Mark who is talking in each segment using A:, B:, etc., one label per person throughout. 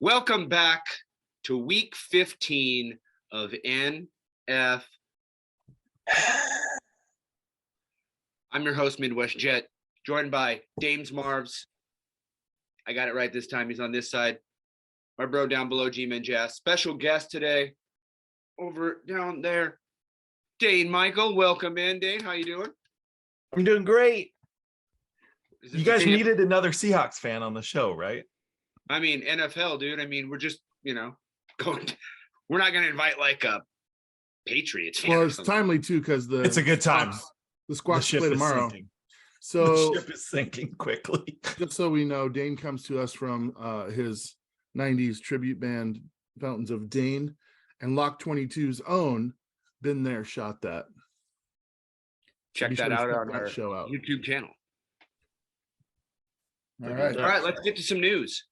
A: Welcome back to week 15 of NF. I'm your host, Midwest Jet, joined by Dames Marvs. I got it right this time. He's on this side. My bro down below, Dames and Jas. Special guest today, over down there, Dane-Mychal. Welcome in, Dane. How you doing?
B: I'm doing great. You guys needed another Seahawks fan on the show, right?
A: I mean, NFHell, dude. I mean, we're just, going. We're not going to invite like a Patriots fan.
C: Well, it's timely too because
B: it's a good time.
C: The Squawks play tomorrow. So
B: the ship is sinking quickly.
C: Just so we know, Dane comes to us from his 90s tribute band, Fountains of Dane, and Loch 22's own Been There, Shot That.
A: Check that out on our YouTube channel.
C: All right,
A: let's get to some news.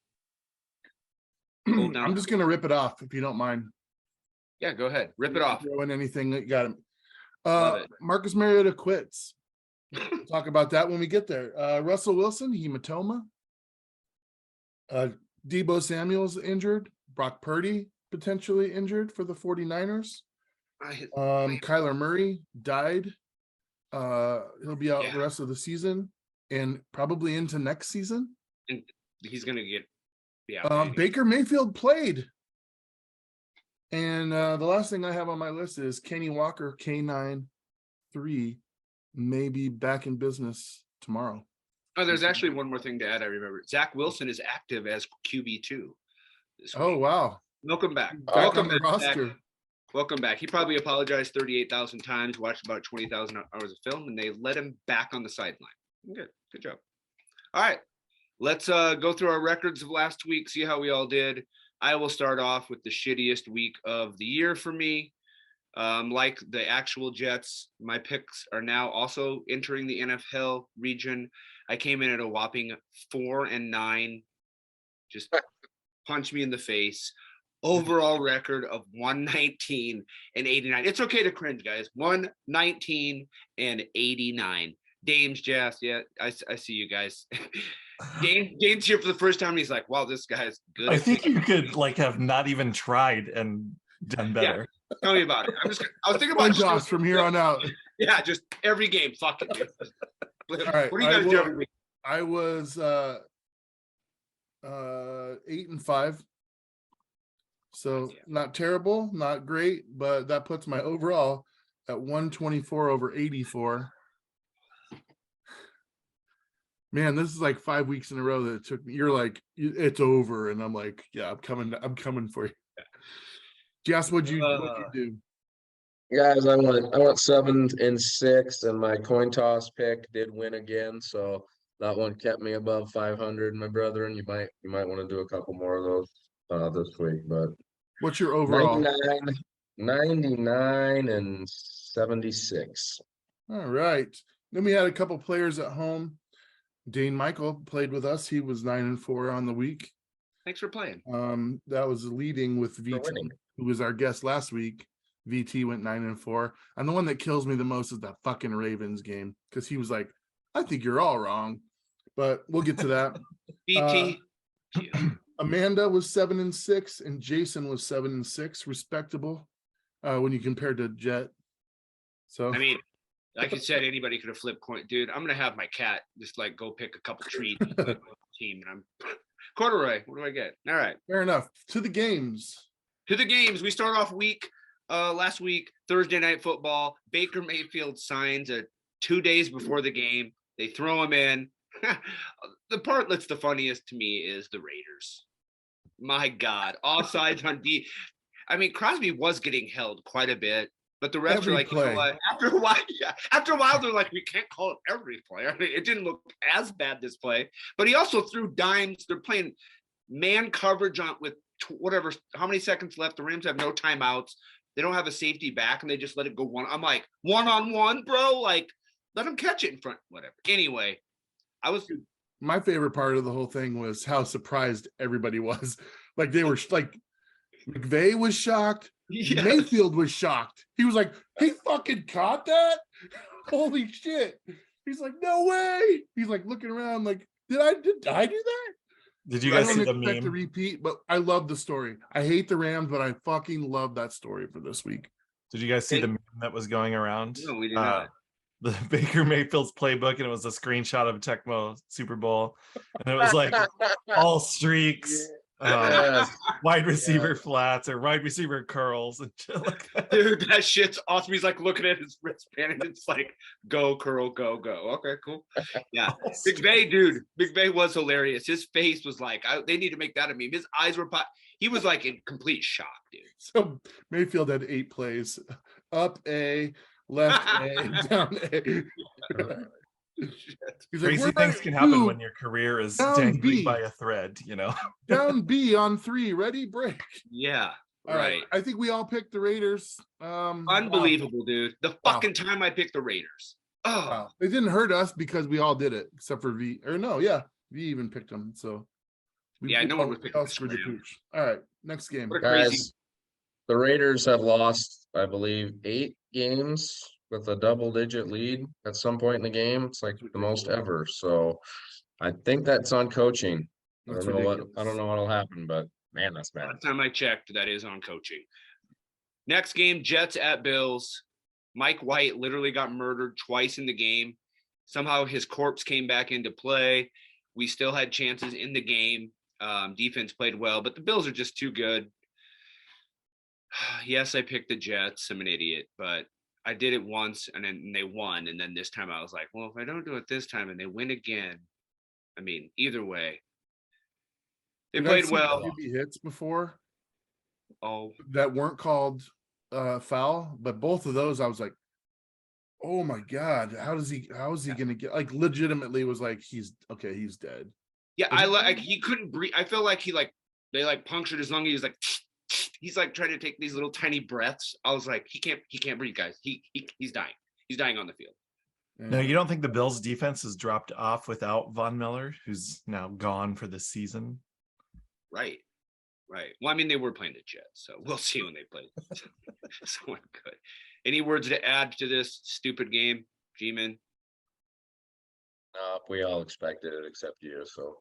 C: I'm just gonna rip it off if you don't mind.
A: Yeah, go ahead. Rip it off.
C: Throw in anything that you got him.
A: Love it.
C: Marcus Mariota quits. We'll talk about that when we get there. Russell Wilson, hematoma. Deebo Samuel's injured. Brock Purdy potentially injured for the 49ers. Kyler Murray died. He'll be out the rest of the season and probably into next season.
A: And he's gonna get
C: Baker Mayfield played. And the last thing I have on my list is Kenny Walker, K9-3, may be back in business tomorrow.
A: Oh, there's actually one more thing to add. I remember Zach Wilson is active as QB2.
C: Oh, wow.
A: Welcome back.
C: Welcome to the roster.
A: Welcome back. He probably apologized 38,000 times, watched about 20,000 hours of film, and they let him back on the sideline. Good job. All right. Let's go through our records of last week, see how we all did. I will start off with the shittiest week of the year for me. Like the actual Jets, my picks are now also entering the NFHell region. I came in at a whopping 4-9. Just punch me in the face. Overall record of 119-89. It's okay to cringe, guys. 119-89. Dames, Jas, yeah, I see you guys. Dane's here for the first time, and he's like, wow, this guy's good.
B: I think you could have not even tried and done better.
A: Yeah, tell me about it. I was thinking about
C: Josh from here on out.
A: Yeah, just every game. Fuck it, dude.
C: All right.
A: What do you guys do every week?
C: I was 8-5. So not terrible, not great, but that puts my overall at 124 over 84. Man, this is like 5 weeks in a row that it took me. You're like, it's over, and I'm like, yeah, I'm coming for you. Jas, what'd you do?
D: Guys, I went 7-6, and my coin toss pick did win again, so that one kept me above 500. My brethren, you might want to do a couple more of those this week. But
C: what's your overall?
D: 99 and 76.
C: All right. Then we had a couple players at home. Dane-Mychal played with us. He was 9-4 on the week.
A: Thanks for playing.
C: That was leading with VT, who was our guest last week. VT went 9-4. And the one that kills me the most is that fucking Ravens game, because he was like, I think you're all wrong. But we'll get to that.
A: VT.
C: Amanda was 7-6, and Jason was 7-6, respectable when you compare to Jet. So
A: I mean, like I said, anybody could have flipped coin. Dude, I'm gonna have my cat just go pick a couple treats team, and I'm Corduroy. What do I get? All right.
C: Fair enough. To the games.
A: We start off last week, Thursday Night Football. Baker Mayfield signs 2 days before the game. They throw him in. The part that's the funniest to me is the Raiders. My God, offsides on D. I mean, Crosby was getting held quite a bit. But the refs are like, you know what? After a while, they're like, we can't call it every play. I mean, it didn't look as bad this play, but he also threw dimes. They're playing man coverage with how many seconds left? The Rams have no timeouts. They don't have a safety back, and they just let it go one. I'm like, 1-on-1, bro. Like, let him catch it in front. Whatever. Anyway,
C: my favorite part of the whole thing was how surprised everybody was. Like they were like, McVay was shocked. Yes. Mayfield was shocked. He was like, he fucking caught that? Holy shit. He's like, no way. He's like looking around like, did I do that?
B: Did you
C: I
B: guys
C: don't
B: see the
C: expect a
B: meme?
C: repeat, but I love the story. I hate the Rams, but I fucking love that story for this week.
B: Did you guys see the meme that was going around?
A: No, we did not.
B: The Baker Mayfield's playbook, and it was a screenshot of Tecmo Super Bowl, and it was like all streaks,
D: Yes.
B: wide receiver flats or wide receiver curls and shit like that.
A: Dude, that shit's awesome. He's like looking at his wristband and it's like, go, curl, go, go. Okay, cool. Yeah. Big Bay, dude. Big Bay was hilarious. His face was like, they need to make that a meme. His eyes were, he was like in complete shock, dude.
C: So Mayfield had 8 plays. Up A, left A, down A. He's
B: Crazy
C: like,
B: things can happen when your career is dangling by a thread, you know.
C: Down B on 3, ready, break.
A: Yeah.
C: All right. I think we all picked the Raiders.
A: Unbelievable, dude. The fucking time I picked the Raiders. Oh,
C: wow. It didn't hurt us because we all did it, except for V. Or no, yeah, V even picked them. So
A: no one was picking
C: the pooch. All right, next game.
D: Guys, the Raiders have lost, I believe, 8 games with a double-digit lead at some point in the game. It's like the most ever. So I think that's on coaching. I don't know what'll happen, but man, that's bad.
A: Last time I checked, that is on coaching. Next game, Jets at Bills. Mike White literally got murdered twice in the game. Somehow his corpse came back into play. We still had chances in the game. Defense played well, but the Bills are just too good. Yes, I picked the Jets. I'm an idiot, but I did it once and then they won. And then this time I was like, well, if I don't do it this time and they win again, I mean, either way. They played well.
C: QB hits before.
A: Oh,
C: that weren't called foul, but both of those I was like, oh my God, how is he gonna get, like, legitimately was like, he's dead.
A: Yeah, he couldn't breathe. I feel like they punctured his lung. He was like, he's like trying to take these little tiny breaths. I was like, he can't breathe, guys. He's dying. He's dying on the field.
B: No, you don't think the Bills defense has dropped off without Von Miller, who's now gone for the season?
A: Right. Well, I mean, they were playing the Jets, so we'll see when they play someone good. Any words to add to this stupid game, G-Man?
D: No, we all expected it except you, so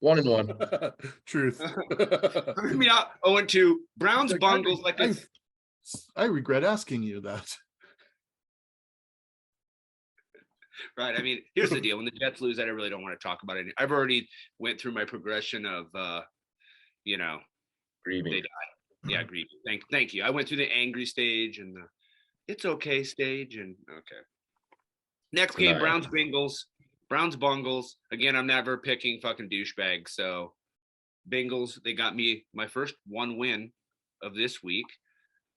D: 1-1.
C: Truth.
A: I mean, 0-2. Browns bungles like this.
C: I regret asking you that.
A: Right. I mean, here's the deal. When the Jets lose, I really don't want to talk about it. I've already went through my progression of,
D: grieving.
A: They died. Yeah, grieving. Thank you. I went through the angry stage and the it's okay stage. And okay. Next game, Browns Bungles. Again, I'm never picking fucking douchebags. So Bengals, they got me my first 1 win of this week.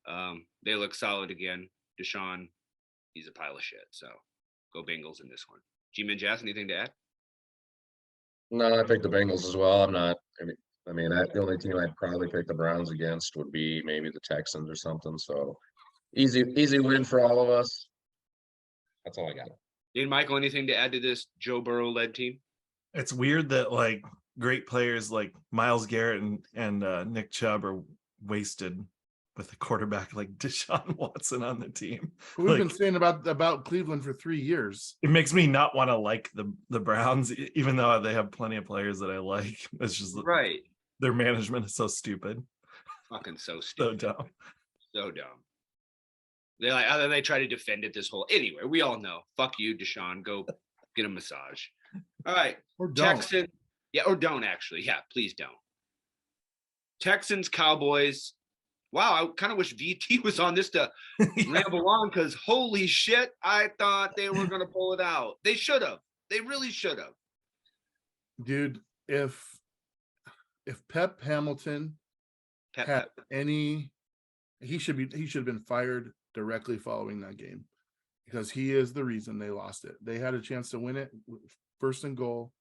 A: They look solid again. Deshaun, he's a pile of shit. So go Bengals in this one. G-Man Jas, anything to add?
D: No, I picked the Bengals as well. The only team I'd probably pick the Browns against would be maybe the Texans or something. So easy win for all of us. That's all I got.
A: Dane-Mychal, anything to add to this Joe Burrow-led team?
B: It's weird that like great players like Myles Garrett and Nick Chubb are wasted with a quarterback like Deshaun Watson on the team.
C: We've been saying about Cleveland for 3 years.
B: It makes me not want to like the Browns, even though they have plenty of players that I like. It's just
A: right.
B: Their management is so stupid.
A: Fucking so stupid.
B: So dumb.
A: They're like, they try to defend it this whole. Anyway, we all know. Fuck you, Deshaun. Go get a massage. All right.
C: Or don't.
A: Texans. Yeah, or don't actually. Yeah, please don't. Texans, Cowboys. Wow, I kind of wish VT was on this to ramble on because holy shit, I thought they were going to pull it out. They should have. They really should have.
C: Dude, if Pep Hamilton had any, he should have been fired directly following that game because he is the reason they lost it. They had a chance to win it, 1st and goal,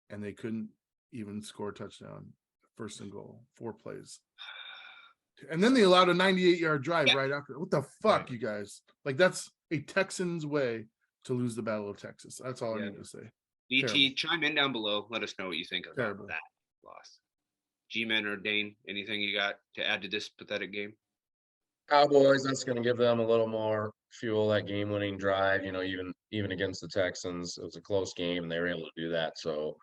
C: and they couldn't even score a touchdown. 1st and goal, 4 plays. And then they allowed a 98-yard drive right after. What the fuck, you guys? Like, that's a Texans way to lose the Battle of Texas. That's all I need to say.
A: DT, chime in down below. Let us know what you think of that loss. G-Man or Dane, anything you got to add to this pathetic game?
D: Cowboys, that's going to give them a little more fuel, that game-winning drive. Even against the Texans, it was a close game, and they were able to do that. So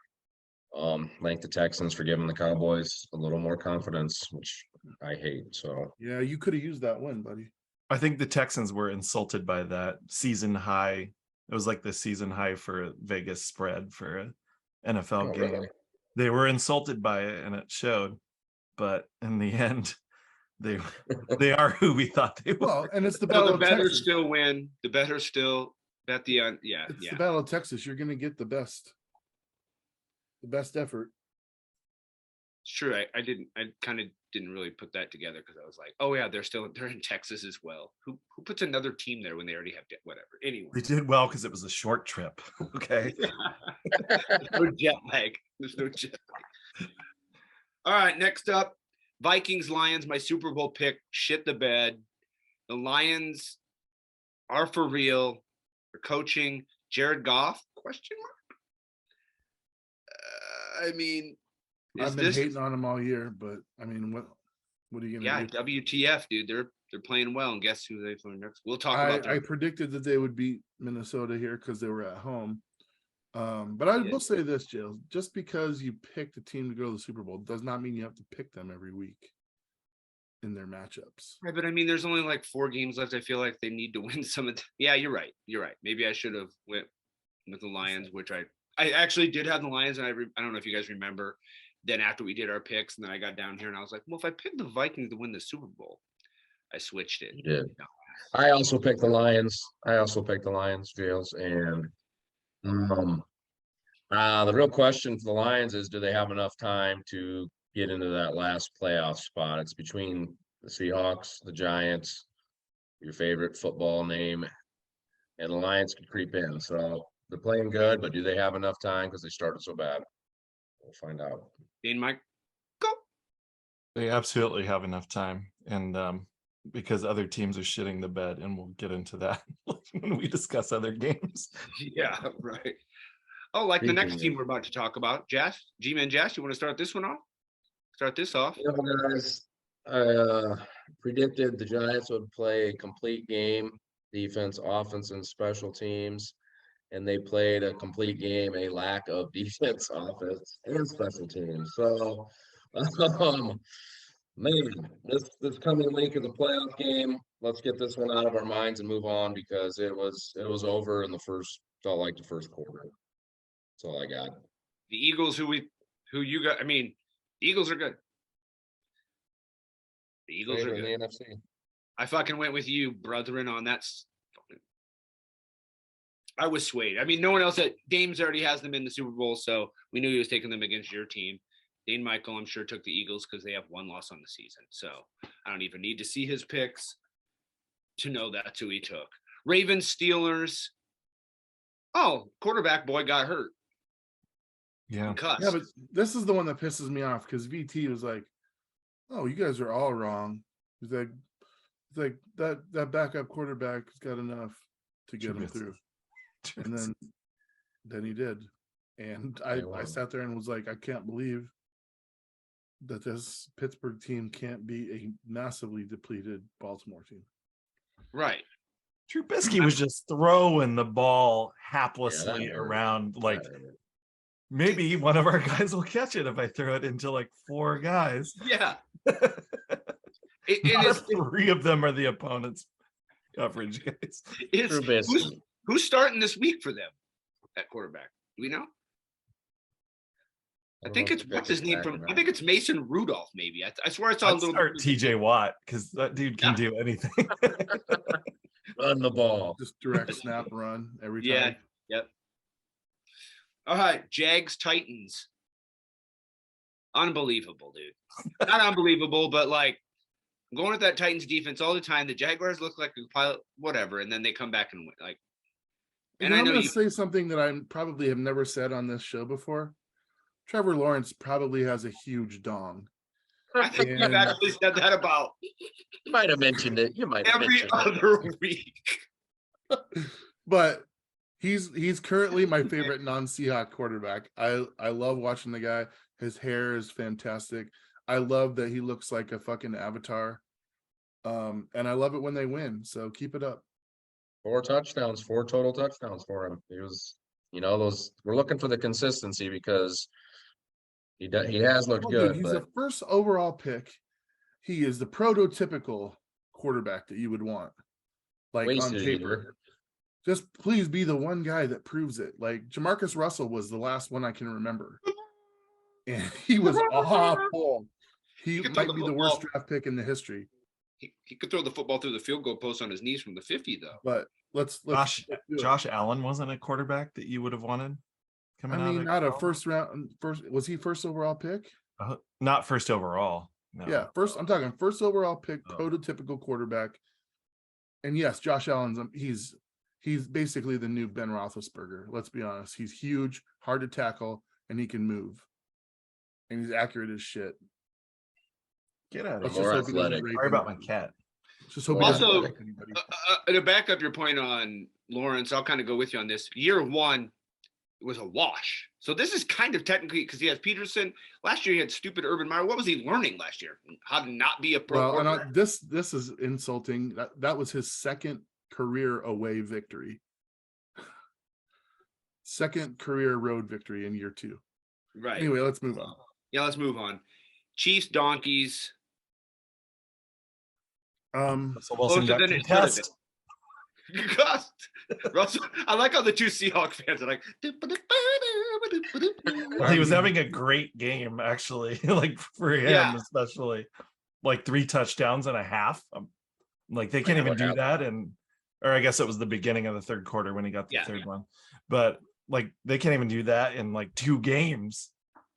D: Thank the Texans for giving the Cowboys a little more confidence, which I hate. So
C: Yeah, you could have used that win, buddy.
B: I think the Texans were insulted by that season high. It was like the season high for Vegas spread for an NFL game.
D: really?
B: They were insulted by it, and it showed. But in the end, they are who we thought they were.
C: Well, and it's the
A: So
C: battle
A: the
C: of
A: better
C: Texas.
A: still win. The better still bet the
C: It's the battle of Texas. You're going to get the best effort.
A: It's true. I kind of didn't really put that together because I was like, oh yeah, they're in Texas as well. Who puts another team there when they already have whatever? Anyway,
B: They did well because it was a short trip. Okay.
A: no jet lag. There's no jet lag. All right, next up, Vikings Lions. My Super Bowl pick shit the bed. The Lions are for real. They're coaching Jared Goff? Question mark. I mean,
C: I've been hating on him all year, but I mean, what are you gonna do?
A: WTF, dude. They're playing well, and guess who they play next? We'll talk about.
C: I predicted that they would beat Minnesota here because they were at home. But I will say this, Jill, just because you picked a team to go to the Super Bowl does not mean you have to pick them every week in their matchups.
A: Right, but I mean, there's only like 4 games left. I feel like they need to win some of the. Yeah, you're right. Maybe I should have went with the Lions, which I actually did have the Lions, and I don't know if you guys remember. Then after we did our picks, and then I got down here, and I was like, well, if I picked the Vikings to win the Super Bowl, I switched it.
D: You did. No. I also picked the Lions, Jails, and the real question for the Lions is, do they have enough time to get into that last playoff spot? It's between the Seahawks, the Giants, your favorite football name, and the Lions can creep in. So they're playing good, but do they have enough time because they started so bad? We'll find out.
A: Dane-Mychal, go.
B: They absolutely have enough time, and because other teams are shitting the bed, and we'll get into that when we discuss other games.
A: Yeah, right. Oh, like the next team we're about to talk about, Jas, G-Man Jas. You want to start this one off? Start this off.
D: Yeah, guys. I predicted the Giants would play a complete game, defense, offense, and special teams. And they played a complete game, a lack of defense, offense, and special teams. So, man, this coming week is a playoff game. Let's get this one out of our minds and move on because it was over in the first quarter. That's all I got.
A: The Eagles, who you got? I mean, the Eagles are good. The Eagles are good.
D: In the NFC.
A: I fucking went with you, brethren, on that. I was swayed. I mean, no one else at Dames already has them in the Super Bowl, so we knew he was taking them against your team. Dane-Mychal, I'm sure, took the Eagles because they have 1 loss on the season. So I don't even need to see his picks to know that's who he took. Ravens, Steelers. Oh, quarterback boy got hurt.
B: Yeah.
C: Yeah, but this is the one that pisses me off because VT was like, "Oh, you guys are all wrong." He's like that backup quarterback's got enough to get him through. And then he did. And I sat there and was like, I can't believe that this Pittsburgh team can't be a massively depleted Baltimore team.
A: Right.
B: Trubisky was just throwing the ball haplessly around. Like, maybe one of our guys will catch it if I throw it into like 4 guys.
A: Yeah.
B: Three of them are the opponent's coverage guys.
A: Who's starting this week for them at quarterback? Do we know? I think it's what's his name from. I think it's Mason Rudolph. Maybe I swear I saw a little.
B: Start TJ Watt because that dude can do anything.
D: Run the ball,
C: just direct snap run every time.
A: Yeah. Yep. All right, Jags Titans. Unbelievable, dude. Not unbelievable, but like I'm going with that Titans defense all the time. The Jaguars look like a pilot, whatever, and then they come back and win. Like,
C: and I'm going to say something that I probably have never said on this show before. Trevor Lawrence probably has a huge dong.
A: I think you've actually said that about.
D: You might have mentioned it. You might have
A: every other week.
C: But he's currently my favorite non-Seahawks quarterback. I love watching the guy. His hair is fantastic. I love that he looks like a fucking avatar. And I love it when they win. So keep it up.
D: 4 total touchdowns for him. He was, we're looking for the consistency because He has looked
C: Oh,
D: good,
C: dude, he's
D: but
C: the first overall pick. He is the prototypical quarterback that you would want, like on
D: wasted
C: paper.
D: either.
C: Just please be the one guy that proves it. Like Jamarcus Russell was the last one I can remember, and he was awful. He
A: could throw
C: might
A: the
C: be the worst
A: football.
C: draft pick in the history.
A: He could throw the football through the field goal post on his knees from the 50, though.
C: But let's do it.
B: Josh Allen wasn't a quarterback that you would have wanted coming out of
C: not a
B: college?
C: first round. Was he first overall pick?
B: Not first overall. No.
C: Yeah, first. I'm talking first overall pick,
B: Oh.
C: prototypical quarterback. And yes, Josh Allen's he's basically the new Ben Roethlisberger. Let's be honest. He's huge, hard to tackle, and he can move. And he's accurate as shit.
B: Get out of
C: Let's
B: here.
D: More
C: just hope he doesn't
D: athletic.
C: rape
B: Sorry about my
C: anybody.
B: cat.
C: Just hope
A: Also,
C: he doesn't rape anybody.
A: To back up your point on Lawrence, I'll kind of go with you on this. Year one was a wash. So this is kind of technically because he has Peterson. Last year he had stupid Urban Meyer. What was he learning last year? How to not be a pro
C: Well,
A: quarterback?
C: and this is insulting. That was his second career away victory. Second career road victory in year 2.
A: Right.
C: Anyway, let's move on.
A: Yeah, let's move on. Chiefs, Donkeys.
B: Russell Wilson
A: Closer
B: got
A: than it should have
B: concussed.
A: Concussed. Russell, I like how the two Seahawks fans are like.
B: Well, he was having a great game, actually. Like for him,
A: Yeah.
B: especially, like 3 touchdowns and a half. Like they can't even do that, or I guess it was the beginning of the third quarter when he got the third one. But like they can't even do that in like 2 games.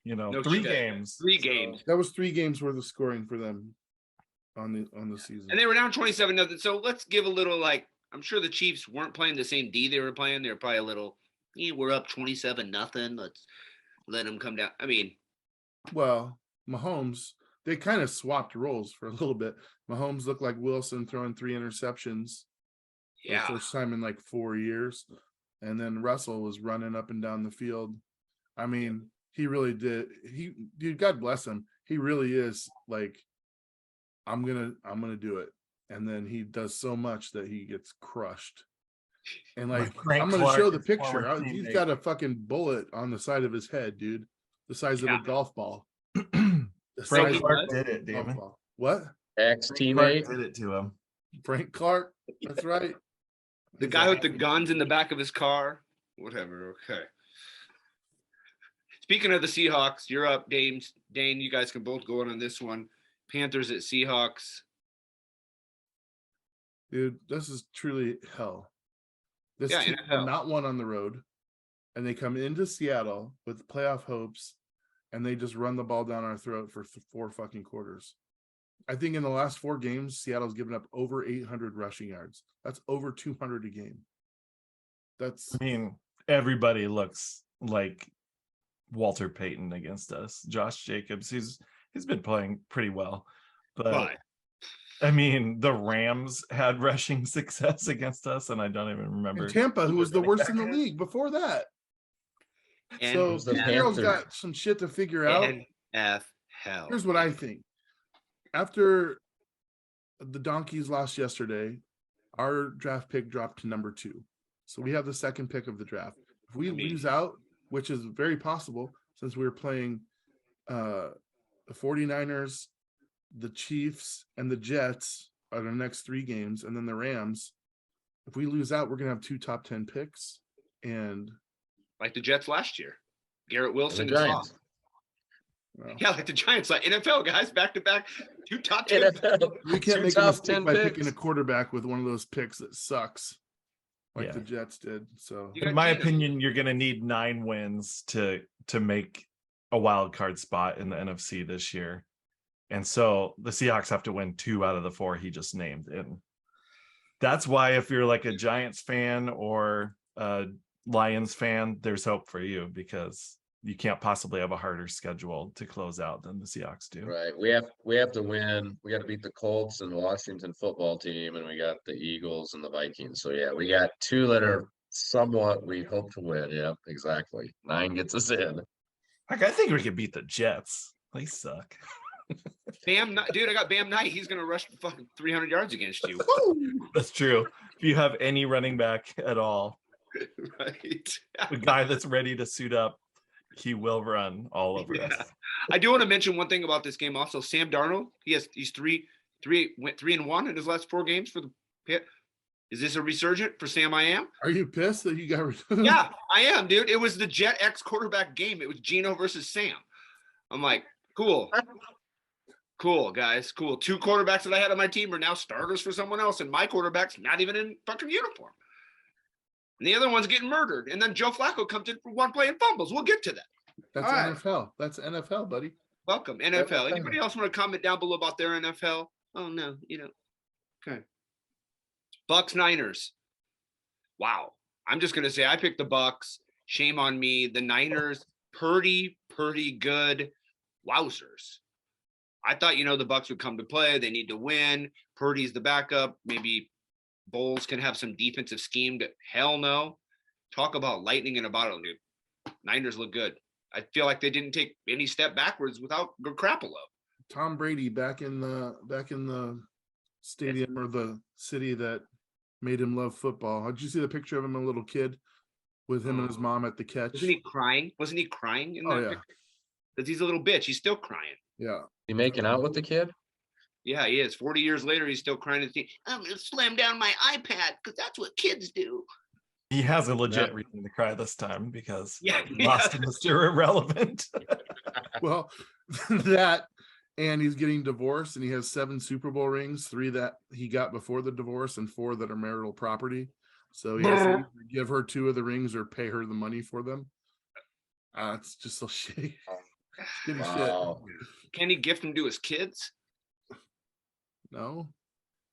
A: No
B: 3
A: shit.
B: games.
A: 3 games.
C: That was 3 games worth of scoring for them on the season.
A: And they were down 27-0. So let's give a little like I'm sure the Chiefs weren't playing the same D they were playing. They were probably a little, we're up 27-0. Let's let them come down. I mean,
C: Well, Mahomes, they kind of swapped roles for a little bit. Mahomes looked like Wilson throwing 3 interceptions for
A: yeah.
C: the first time in like 4 years. And then Russell was running up and down the field. I mean, he really did. Dude, God bless him. He really is like, I'm gonna do it. And then he does so much that he gets crushed. And like, I'm gonna show the picture. He's got a fucking bullet on the side of his head, dude, the size of a golf ball.
B: Frank Clark did it, Damon.
C: What?
D: Ex-teammate
B: did it to him.
C: Frank Clark. That's right.
A: The guy with the guns in the back of his car. Whatever. Okay. Speaking of the Seahawks, you're up, Dane. You guys can both go in on this one. Panthers at Seahawks.
C: Dude, this is truly hell. This team had not won on the road, and they come into Seattle with playoff hopes, and they just run the ball down our throat for 4 fucking quarters. I think in the last 4 games, Seattle's given up over 800 rushing yards. That's over 200 a game.
B: I mean, everybody looks like Walter Payton against us. Josh Jacobs, he's been playing pretty well, but I mean, the Rams had rushing success against us, and I don't even remember.
C: And Tampa, who was the worst in the league before that.
A: And
C: so Seattle's got some shit to figure out.
A: NFHell.
C: Here's what I think. After the Donkeys lost yesterday, our draft pick dropped to number 2. So we have the second pick of the draft. If we lose out, which is very possible since we're playing the 49ers, the Chiefs, and the Jets are the next 3 games, and then the Rams. If we lose out, we're going to have 2 top 10 picks. And
A: like the Jets last year. Garrett Wilson
D: and Giants.
C: Well,
A: yeah, like the Giants, like NFL guys, back to back, 2 top 10.
C: We can't make a mistake by picking a quarterback with one of those picks that sucks, like the Jets did. So,
B: in my opinion, you're going to need 9 wins to make a wild card spot in the NFC this year, and so the Seahawks have to win 2 out of the 4 he just named, and that's why if you're like a Giants fan or a Lions fan, there's hope for you because you can't possibly have a harder schedule to close out than the Seahawks do.
D: Right. We have to win. We got to beat the Colts and Washington football team, and we got the Eagles and the Vikings. So yeah, we got 2 that are somewhat we hope to win. Yeah, exactly. 9 gets us in.
B: I think we could beat the Jets. They suck.
A: Bam, dude, I got Bam Knight. He's gonna rush for fucking 300 yards against you.
B: That's true. If you have any running back at all,
A: right?
B: a guy that's ready to suit up he will run all over us.
A: I do want to mention one thing about this game also. Sam Darnold, he's 3-1 in his last 4 games for the Pit. Is this a resurgent for Sam? I am.
C: Are you pissed that you got rid of him?
A: Yeah, I am, dude. It was the Jet X quarterback game. It was Geno versus Sam. I'm like, cool. Cool, guys. Cool. 2 quarterbacks that I had on my team are now starters for someone else, and my quarterback's not even in fucking uniform. And the other one's getting murdered. And then Joe Flacco comes in for 1 play and fumbles. We'll get to that.
C: That's
A: All right.
C: NFL. That's NFL, buddy.
A: Welcome, NFL. Anybody else want to comment down below about their NFL? Oh, no, Okay. Bucks Niners. Wow. I'm just going to say I picked the Bucks. Shame on me. The Niners, pretty good. Wowzers. I thought, the Bucks would come to play. They need to win. Purdy's the backup. Maybe Bowles can have some defensive scheme. Hell no. Talk about lightning in a bottle, dude. Niners look good. I feel like they didn't take any step backwards without Garoppolo.
C: Tom Brady back in the stadium or the city that made him love football. Did you see the picture of him, a little kid, with him and his mom at the catch?
A: Wasn't he crying? In that picture? Because he's a little bitch. He's still crying.
C: Yeah.
D: You making out with the kid?
A: Yeah, he is. 40 years later, he's still crying. I'm going to slam down my iPad because that's what kids do.
B: He has a legit reason to cry this time because
A: he
B: lost to Mr. Irrelevant.
C: Well, that, and he's getting divorced, and he has 7 Super Bowl rings, 3 that he got before the divorce and 4 that are marital property. So he has to either give her 2 of the rings or pay her the money for them. It's just so shitty.
D: Wow.
A: Can he gift them to his kids?
C: No,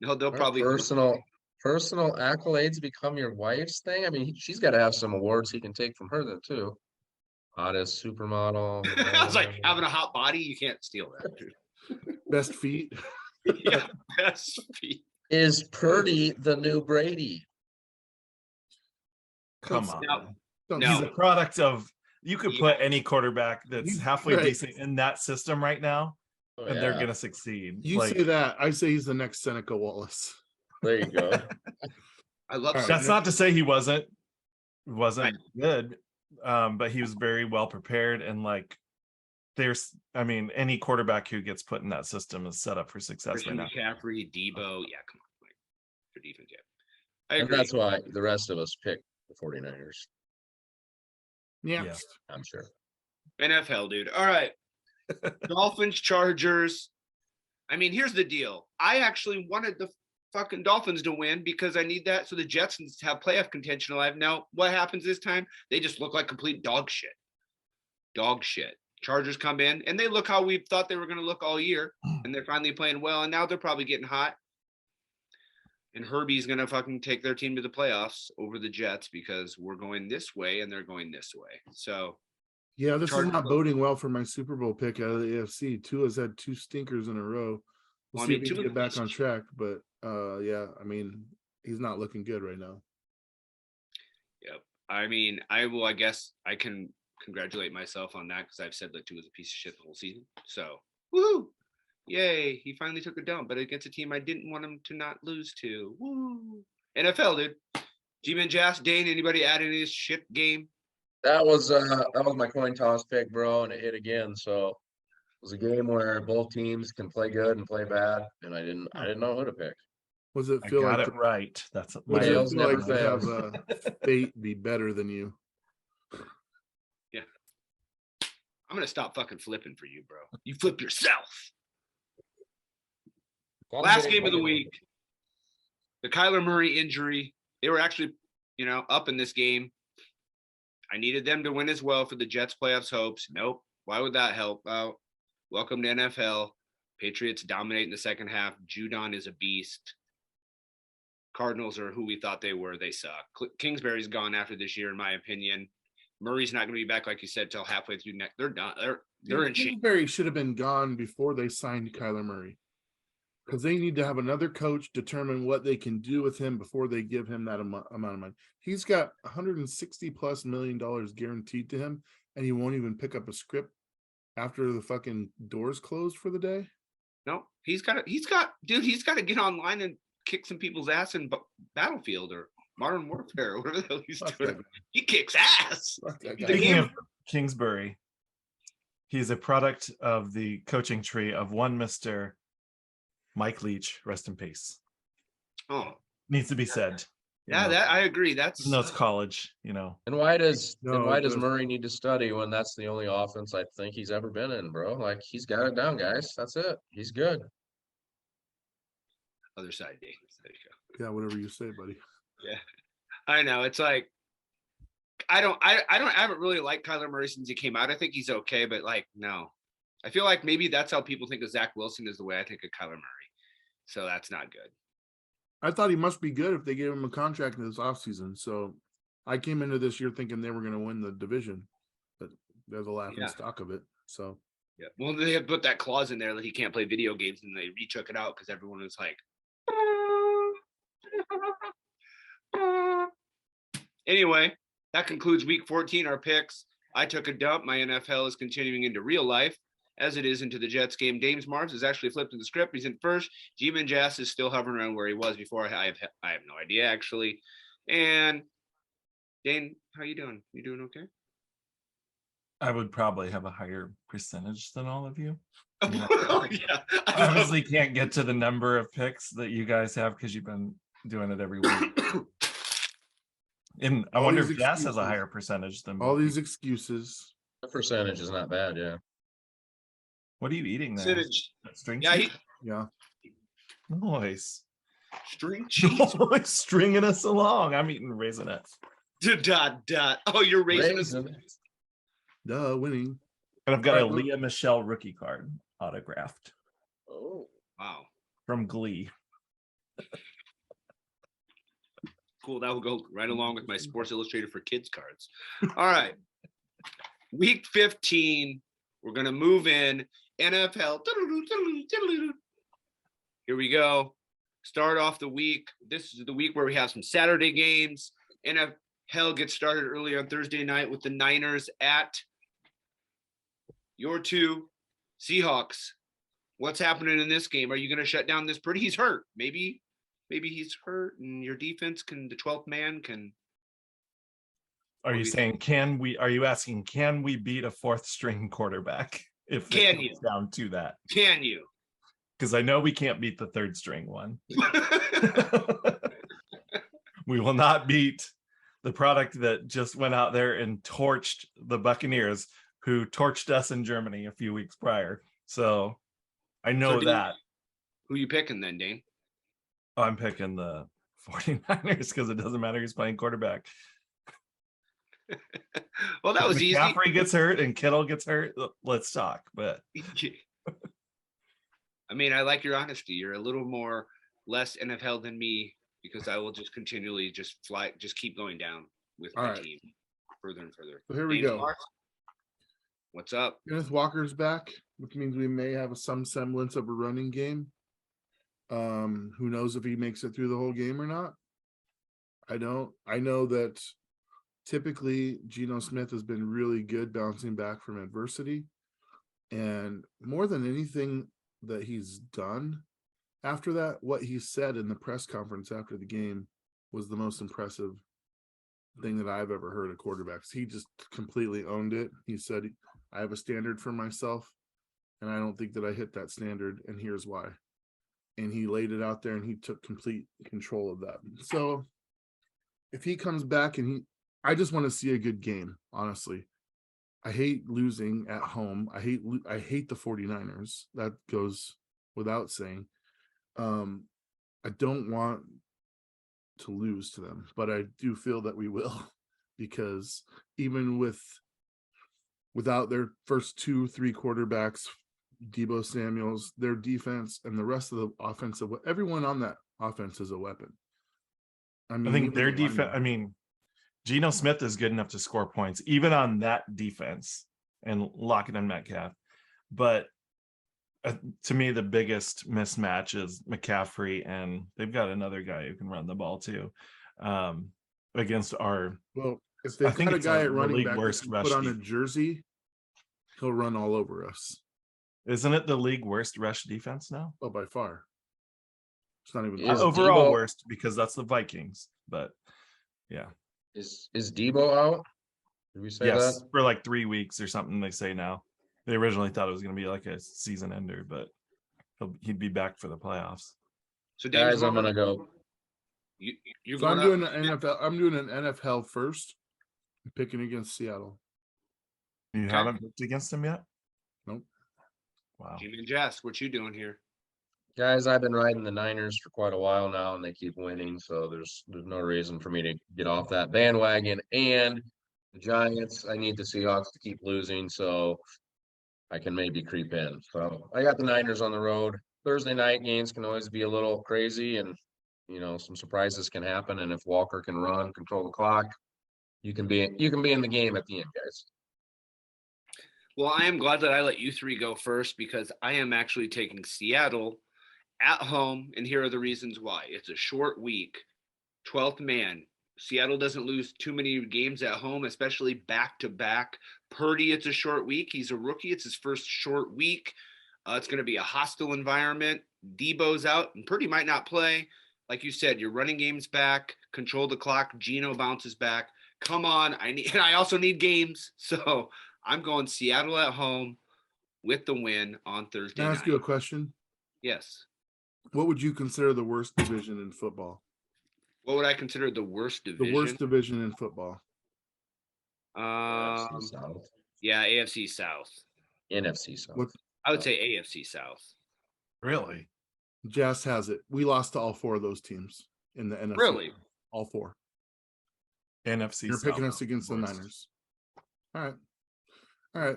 A: they'll probably
D: personal accolades become your wife's thing. I mean, she's got to have some awards he can take from her then too. Hottest supermodel.
A: I was like, having a hot body, you can't steal that, dude.
C: best feet.
A: Yeah, best feet.
D: Is Purdy the new Brady?
B: Come on.
C: No.
B: He's a product of. You could put any quarterback that's halfway decent in that system right now, and they're gonna succeed.
C: You say that. I say he's the next Seneca Wallace.
D: There you go.
A: I love
B: that's not to say he wasn't good, but he was very well prepared, and any quarterback who gets put in that system is set up for success right now.
A: McCaffrey, Debo, come on, for defense, I
D: And
A: agree.
D: that's why the rest of us picked the 49ers.
C: Yeah.
D: I'm sure.
A: NFL, dude. All right. Dolphins, Chargers. I mean, here's the deal. I actually wanted the fucking Dolphins to win because I need that so the Jets have playoff contention alive. Now, what happens this time? They just look like complete dog shit. Dog shit. Chargers come in, and they look how we thought they were going to look all year, and they're finally playing well, and now they're probably getting hot. And Herbie's going to fucking take their team to the playoffs over the Jets because we're going this way and they're going this way. So,
C: yeah, this is not boding well for my Super Bowl pick out of the AFC. Tua's had 2 stinkers in a row. We'll see if he can get back on track. But, he's not looking good right now.
A: Yep. I guess I can congratulate myself on that because I've said that Tua's a piece of shit the whole season. So, woohoo! Yay, he finally took a dump, but against a team I didn't want him to not lose to. Woo! NFL, dude. Dames and Jas, Dane, anybody add any shit game?
D: That was my coin toss pick, bro, and it hit again. So it was a game where both teams can play good and play bad, and I didn't know who to pick.
C: Was it
B: I
C: feel
B: got
C: like
B: it right? That's
C: would
D: my
C: you
D: Tails
C: feel like
D: never
C: to have
D: fails.
C: fate be better than you?
A: Yeah. I'm gonna stop fucking flipping for you, bro. You flip yourself. Last game of the week, the Kyler Murray injury. They were actually, up in this game. I needed them to win as well for the Jets' playoffs hopes. Nope. Why would that help out? Welcome to NFL. Patriots dominate in the second half. Judon is a beast. Cardinals are who we thought they were. They suck. Kingsbury's gone after this year, in my opinion. Murray's not going to be back, like you said, till halfway through next. They're done. They're in shape.
C: Kingsbury should have been gone before they signed Kyler Murray. Because they need to have another coach determine what they can do with him before they give him that amount of money. He's got $160+ million guaranteed to him, and he won't even pick up a script after the fucking doors closed for the day.
A: No, he's got to get online and kick some people's ass in Battlefield or Modern Warfare or whatever the hell he's doing. He kicks ass.
B: Speaking of Kingsbury. He's a product of the coaching tree of one Mr. Mike Leach, rest in peace.
A: Oh,
B: Needs to be said.
A: yeah, that I agree. That's
B: No, it's college,
D: And why does
C: does.
D: Murray need to study when that's the only offense I think he's ever been in, bro? Like he's got it down, guys. That's it. He's good.
A: other side, Dave. There you go.
C: Yeah, whatever you say, buddy.
A: Yeah, I know. It's like I haven't really liked Kyler Murray since he came out. I think he's okay, but like no, I feel like maybe that's how people think of Zach Wilson is the way I think of Kyler Murray. So that's not good.
C: I thought he must be good if they gave him a contract in this offseason. So I came into this year thinking they were going to win the division, but there's a laughing stock of it. So
A: yeah, well, they had put that clause in there that he can't play video games, and they retook it out because everyone was like. Anyway, that concludes week 14, our picks. I took a dump. My NFHell is continuing into real life as it is into the Jets game. Dames Mars is actually flipped in the script. He's in first. Dames and Jas is still hovering around where he was before. I have no idea, actually. And Dane, how you doing? You doing okay?
B: I would probably have a higher percentage than all of you.
A: Oh, yeah.
B: I obviously can't get to the number of picks that you guys have because you've been doing it every week. And I wonder if Jas has a higher percentage than
C: all these excuses.
D: The percentage is not bad, yeah.
B: What are you eating there?
A: Percentage.
B: String
A: Yeah,
B: cheese?
C: Yeah.
B: Nice.
A: String cheese.
B: Stringing us along. I'm eating Raisinets.
A: Dot. Oh, you're raising.
C: Duh, winning.
B: And I've got a Leah Michelle rookie card autographed.
D: Oh,
A: wow.
B: From Glee.
A: Cool. That will go right along with my Sports Illustrated for Kids cards. All right. Week 15. We're going to move in. NFHell. Here we go. Start off the week. This is the week where we have some Saturday games. NFHell gets started early on Thursday night with the Niners at your two Seahawks. What's happening in this game? Are you going to shut down this Purdy? He's hurt. Maybe he's hurt, and your defense the 12th man can.
B: Are you saying are you asking, can we beat a fourth string quarterback if it comes down to that?
A: Can you?
B: Because I know we can't beat the third string one. We will not beat the product that just went out there and torched the Buccaneers, who torched us in Germany a few weeks prior. So I know that.
A: Who you picking then, Dane?
B: I'm picking the 49ers because it doesn't matter who's playing quarterback.
A: Well, that was
B: McCaffrey
A: easy.
B: McCaffrey gets hurt and Kittle gets hurt. Let's talk. But
A: I mean, I like your honesty. You're a little less NFL than me because I will just continually just keep going down with my team further and further.
C: So here we go.
A: What's up?
C: Kenneth Walker's back, which means we may have some semblance of a running game. Who knows if he makes it through the whole game or not? I don't. I know that typically Geno Smith has been really good bouncing back from adversity. And more than anything that he's done after that, what he said in the press conference after the game was the most impressive thing that I've ever heard of quarterbacks. He just completely owned it. He said, I have a standard for myself, and I don't think that I hit that standard, and here's why. And he laid it out there, and he took complete control of that. So if he comes back I just want to see a good game, honestly. I hate losing at home. I hate the 49ers. That goes without saying. I don't want to lose to them, but I do feel that we will, because even without their first 2-3 quarterbacks, Deebo Samuels, their defense and the rest of the offensive, everyone on that offense is a weapon. I
B: think their defense, Geno Smith is good enough to score points, even on that defense, and Lockett and Metcalf. But to me, the biggest mismatch is McCaffrey, and they've got another guy who can run the ball too. Against our,
C: if they've got a guy at running back that can put on a jersey, he'll run all over us.
B: Isn't it the league worst rush defense now?
C: Oh, by far. It's not even
B: overall worst, because that's the Vikings. But yeah.
D: Is Deebo out? Did we say
B: Yes,
D: that?
B: for like 3 weeks or something. They say now. They originally thought it was going to be like a season ender, but he'd be back for the playoffs.
A: So
D: Guys, I'm gonna go.
A: You're
C: So
A: going
C: I'm doing
A: up?
C: an NFL. I'm doing an NFL first. I'm picking against Seattle.
B: You
A: Okay.
B: haven't picked against him yet?
C: Nope.
B: Wow.
A: Dames and Jas, what you doing here?
D: Guys, I've been riding the Niners for quite a while now, and they keep winning, so there's no reason for me to get off that bandwagon. And the Giants, I need the Seahawks to keep losing, so I can maybe creep in. So I got the Niners on the road. Thursday night games can always be a little crazy, and some surprises can happen. And if Walker can run, control the clock, you can be in the game at the end, guys.
A: Well, I am glad that I let you three go first because I am actually taking Seattle at home, and here are the reasons why. It's a short week, 12th man. Seattle doesn't lose too many games at home, especially back-to-back. Purdy, it's a short week. He's a rookie. It's his first short week. It's going to be a hostile environment. Debo's out, and Purdy might not play. Like you said, your running game's back. Control the clock. Geno bounces back. Come on. I also need games. So I'm going Seattle at home with the win on Thursday
C: Can I
A: night.
C: ask you a question?
A: Yes.
C: What would you consider the worst division in football?
A: What would I consider the worst division?
C: The worst division in football.
D: NFC South.
A: Yeah, AFC South.
D: NFC South.
C: What
A: I would say AFC South.
B: Really?
C: Jas has it. We lost to all four of those teams in the NFC.
A: Really?
C: All four.
B: NFC.
C: You're picking us against the Niners. All right.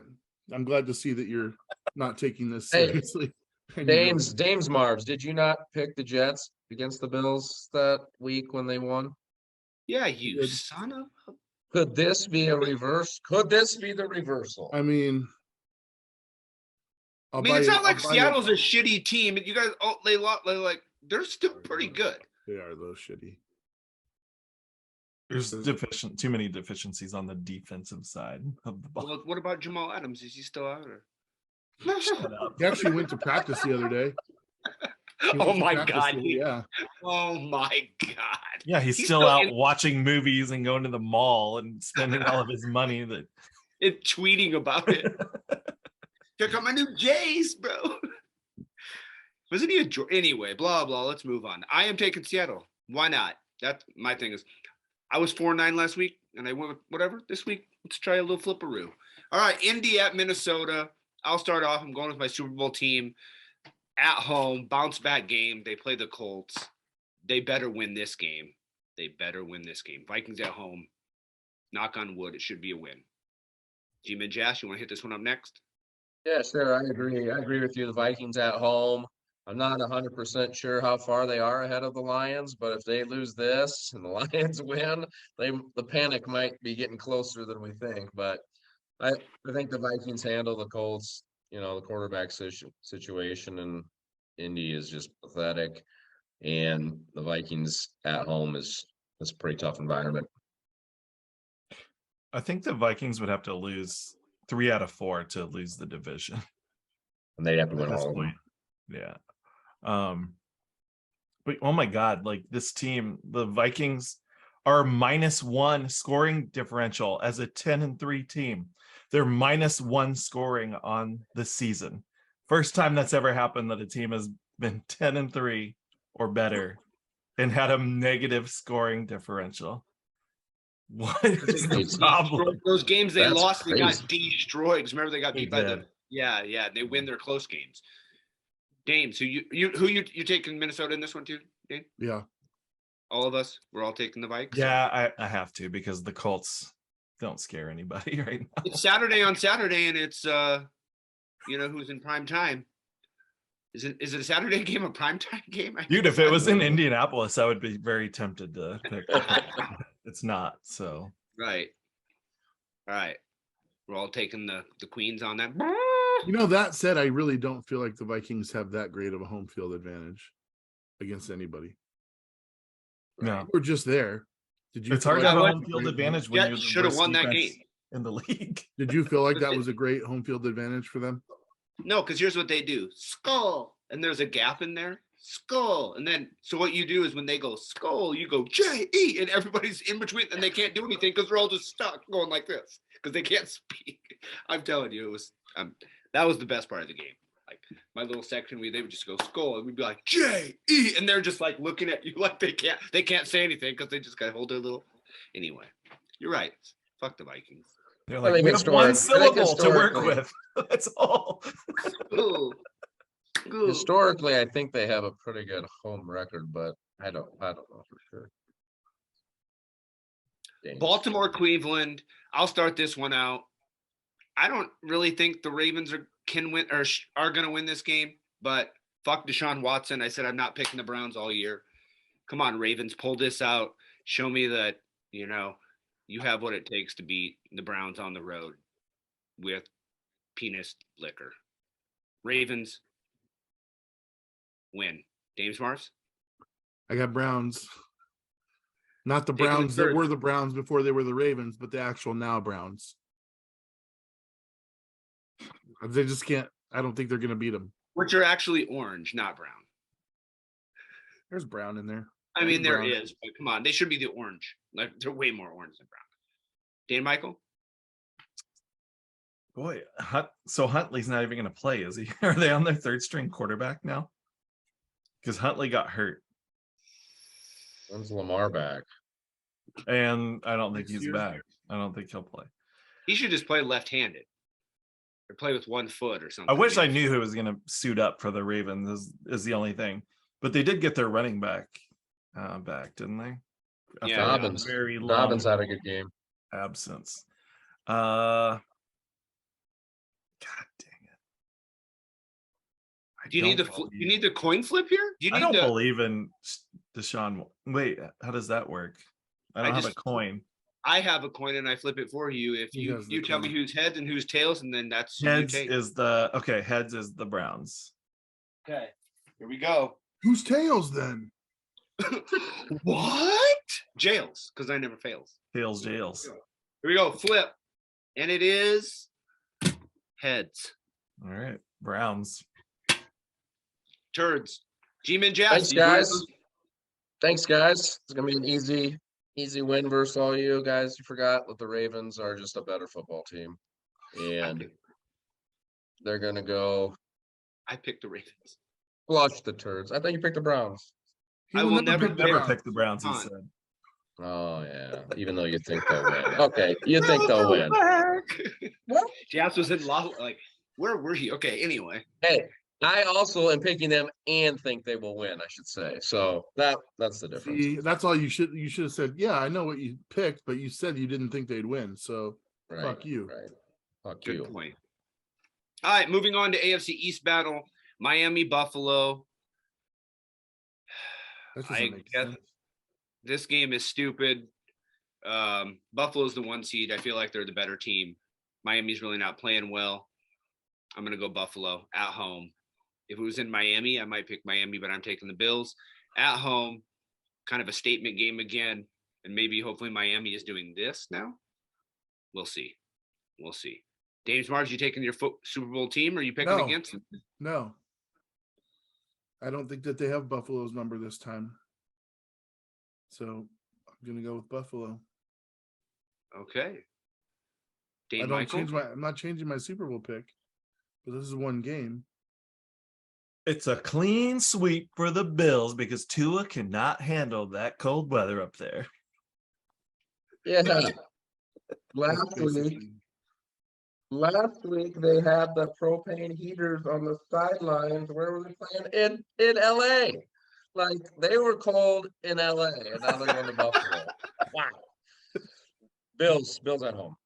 C: I'm glad to see that you're not taking this seriously.
D: Dames Marbs, did you not pick the Jets against the Bills that week when they won?
A: Yeah, you son of a...
D: Could this be a reverse? Could this be the reversal?
C: I mean,
A: it's not like Seattle's a shitty team. You guys, they're still pretty good.
C: They are those shitty.
B: There's too many deficiencies on the defensive side of the ball.
A: Well, what about Jamal Adams? Is he still out? Or?
B: Shut up.
C: He actually went to practice the other day.
A: Oh my God.
C: Yeah.
A: Oh my God.
B: Yeah, he's still out watching movies and going to the mall and spending all of his money
A: and tweeting about it. Check out my new Jays, bro. Wasn't he anyway, blah, blah. Let's move on. I am taking Seattle. Why not? That's my thing is I was 4-9 last week and I went with whatever. This week, let's try a little flipperoo. All right, Indy at Minnesota. I'll start off. I'm going with my Super Bowl team at home, bounce back game. They play the Colts. They better win this game. Vikings at home. Knock on wood. It should be a win. Dames and Jas, you want to hit this one up next?
D: Yeah, sure. I agree with you. The Vikings at home. I'm not 100% sure how far they are ahead of the Lions, but if they lose this and the Lions win, the panic might be getting closer than we think. But I think the Vikings handle the Colts. The quarterback situation in Indy is just pathetic, and the Vikings at home is a pretty tough environment.
B: I think the Vikings would have to lose 3 out of 4 to lose the division.
D: And they'd have to win all of them.
B: Yeah. But oh my God, like this team, the Vikings are -1 scoring differential as a 10-3 team. They're -1 scoring on the season. First time that's ever happened that a team has been 10-3 or better and had a negative scoring differential. What is the problem?
A: Those games they lost,
D: crazy.
A: they got destroyed. Because remember, they got beat by the they win their close games. Dames, who you taking Minnesota in this one too, Dane?
C: Yeah.
A: All of us, we're all taking the Vikes.
B: Yeah, I have to because the Colts don't scare anybody right now.
A: It's Saturday on Saturday, and it's who's in prime time. Is it a Saturday game, a primetime game?
B: Dude, if it was in Indianapolis, I would be very tempted to pick. It's not, so.
A: Right. All right. We're all taking the Queens on that.
C: That said, I really don't feel like the Vikings have that great of a home field advantage against anybody.
B: No.
C: We're just there.
B: It's hard to have a home field advantage when you
A: should have won that game
B: in the league.
C: Did you feel like that was a great home field advantage for them?
A: No, because here's what they do. Skull. and there's a gap in there, skull. And then, so what you do is when they go skull, you go J-E, and everybody's in between, and they can't do anything because they're all just stuck going like this because they can't speak. I'm telling you, it was that was the best part of the game. Like my little section, they would just go skull, and we'd be like J-E, and they're just like looking at you like they can't say anything because they just got to hold their little. Anyway, you're right. Fuck the Vikings.
B: They're like, we have one syllable to work with. That's all.
D: Ooh. Historically, I think they have a pretty good home record, but I don't know for sure.
A: Baltimore, Cleveland. I'll start this one out. I don't really think the Ravens can win or are going to win this game, but fuck Deshaun Watson. I said I'm not picking the Browns all year. Come on, Ravens, pull this out. Show me that, you have what it takes to beat the Browns on the road with penis liquor. Ravens win. Dames Mars?
C: I got Browns. Not the Browns that were the Browns before they were the Ravens, but the actual now Browns. They just can't. I don't think they're going to beat them.
A: Which are actually orange, not brown.
C: There's brown in there.
A: I mean, there is, but come on. They should be the orange. Like, they're way more orange than brown. Dane-Mychal?
B: Boy, so Huntley's not even going to play, is he? Are they on their third string quarterback now? Because Huntley got hurt.
D: When's Lamar back?
B: And I don't think he's back. I don't think he'll play.
A: He should just play left-handed. Or play with 1 foot or something.
B: I wish I knew who was going to suit up for the Ravens is the only thing. But they did get their running back back, didn't they?
A: Yeah,
D: Dobbins. Dobbins had a good game.
B: Absence. God dang it.
A: Do you need the coin flip here?
B: I don't believe in Deshaun. Wait, how does that work? I don't have a coin.
A: I have a coin and I flip it for you. If you tell me who's heads and who's tails, and then that's
B: heads is heads is the Browns.
A: Okay, here we go.
C: Who's tails then?
A: What? Jails, because I never fails.
B: Tails, jails.
A: Here we go. Flip, and it is heads.
B: All right, Browns.
A: Turds. Dames and Jas.
D: Thanks, guys. It's gonna be an easy win versus all you guys. You forgot that the Ravens are just a better football team, and they're gonna go.
A: I picked the Ravens.
D: Flush the turds. I thought you picked the Browns.
A: I will never
B: pick the Browns. He said.
D: Oh yeah, even though you think they'll win. Okay, you think they'll win.
A: What? Jas was in Loch. Like, where were you? Okay, anyway.
D: Hey, I also am picking them and think they will win, I should say. So that's the difference.
C: See, that's all you should have said. Yeah, I know what you picked, but you said you didn't think they'd win. So fuck you.
D: Right. Fuck
A: Good
D: you.
A: point. All right, moving on to AFC East battle. Miami, Buffalo. I guess this game is stupid. Buffalo's the 1 seed. I feel like they're the better team. Miami's really not playing well. I'm going to go Buffalo at home. If it was in Miami, I might pick Miami, but I'm taking the Bills at home. Kind of a statement game again. And maybe hopefully Miami is doing this now. We'll see. Dames Mars, you taking your Super Bowl team or are you picking against them?
C: No. I don't think that they have Buffalo's number this time. So I'm going to go with Buffalo.
A: Okay.
C: I'm not changing my Super Bowl pick, but this is one game.
B: It's a clean sweep for the Bills because Tua cannot handle that cold weather up there.
D: Yeah. Last week they had the propane heaters on the sidelines. Where were they playing? In LA. Like they were cold in LA, and now they're going to Buffalo. Wow. Bills at home.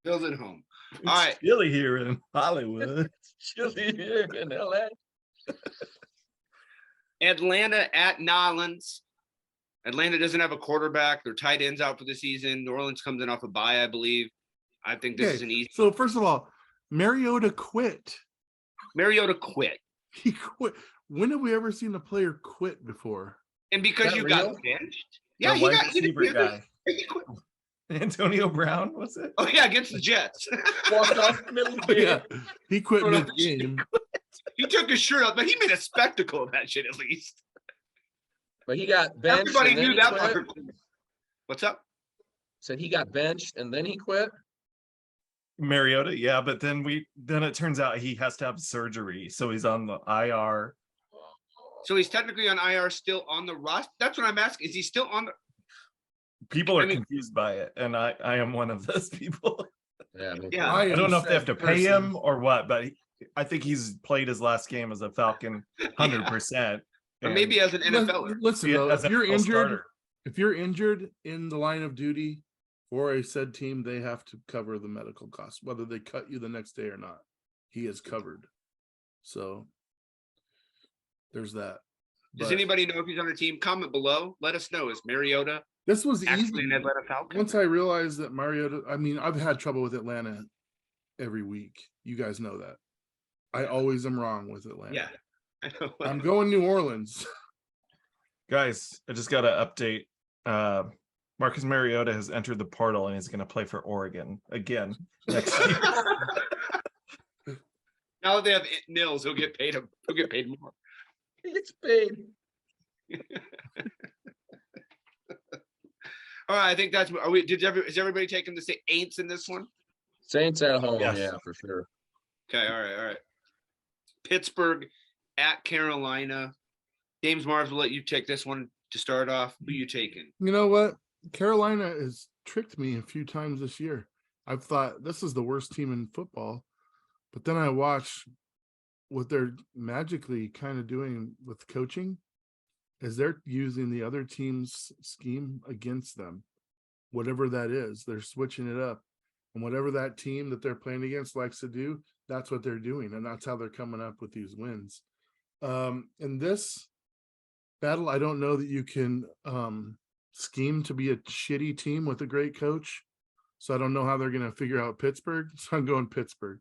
A: Bills at home.
B: It's
A: all right.
B: Chilly here in Hollywood.
D: Chilly here in LA.
A: Atlanta at Nolans. Atlanta doesn't have a quarterback. Their tight end's out for the season. New Orleans comes in off a bye, I believe. I think this is an easy.
C: So first of all, Mariota quit. He quit. When have we ever seen a player quit before?
A: And because you got benched. Yeah, he quit.
B: Antonio Brown, was it?
A: Oh yeah, against the Jets.
D: Walked off the middle of the game.
C: Yeah, he quit
A: Oh, no.
C: mid-game.
A: He took his shirt off, but he made a spectacle of that shit at least.
D: But he got benched.
A: Everybody
D: and then
A: knew
D: he
A: that
D: quit.
A: part. What's up?
D: Said he got benched and then he quit.
B: Mariota, yeah, but then it turns out he has to have surgery, so he's on the IR.
A: So he's technically on IR, still on the roster. That's what I'm asking. Is he still on the?
B: People are confused by it, and I am one of those people.
D: Yeah.
A: Yeah.
B: I don't know if they have to pay
C: person.
B: him or what, but I think he's played his last game as a Falcon 100%.
A: Or maybe as an NFLer.
C: Listen, though,
B: as
C: if
B: an
C: you're
B: NFL
C: injured,
B: starter.
C: if you're injured in the line of duty for a said team, they have to cover the medical costs, whether they cut you the next day or not. He is covered. So there's that.
A: Does
C: But
A: anybody know if he's on a team? Comment below. Let us know. Is Mariota
C: this was
A: actually
C: easy.
A: an Atlanta Falcon?
C: Once I realized that Mariota, I mean, I've had trouble with Atlanta every week. You guys know that. I always am wrong with Atlanta.
A: Yeah. I know.
C: I'm going New Orleans.
B: Guys, I just got to update. Marcus Mariota has entered the portal and he's going to play for Oregon again next year.
A: Now that they have Nils, he'll get paid. He'll get paid more.
D: He gets paid.
A: All right, I think that's. Are we? Is everybody taking the Saints in this one?
D: Saints at home,
B: Yes.
D: yeah, for sure.
A: Okay, all right. Pittsburgh at Carolina. James Mars will let you take this one to start off. Who you taking?
C: You know what? Carolina has tricked me a few times this year. I've thought this is the worst team in football, but then I watch what they're magically kind of doing with coaching is they're using the other team's scheme against them. Whatever that is, they're switching it up. And whatever that team that they're playing against likes to do, that's what they're doing. And that's how they're coming up with these wins. In this battle, I don't know that you can scheme to be a shitty team with a great coach. So I don't know how they're going to figure out Pittsburgh. So I'm going Pittsburgh.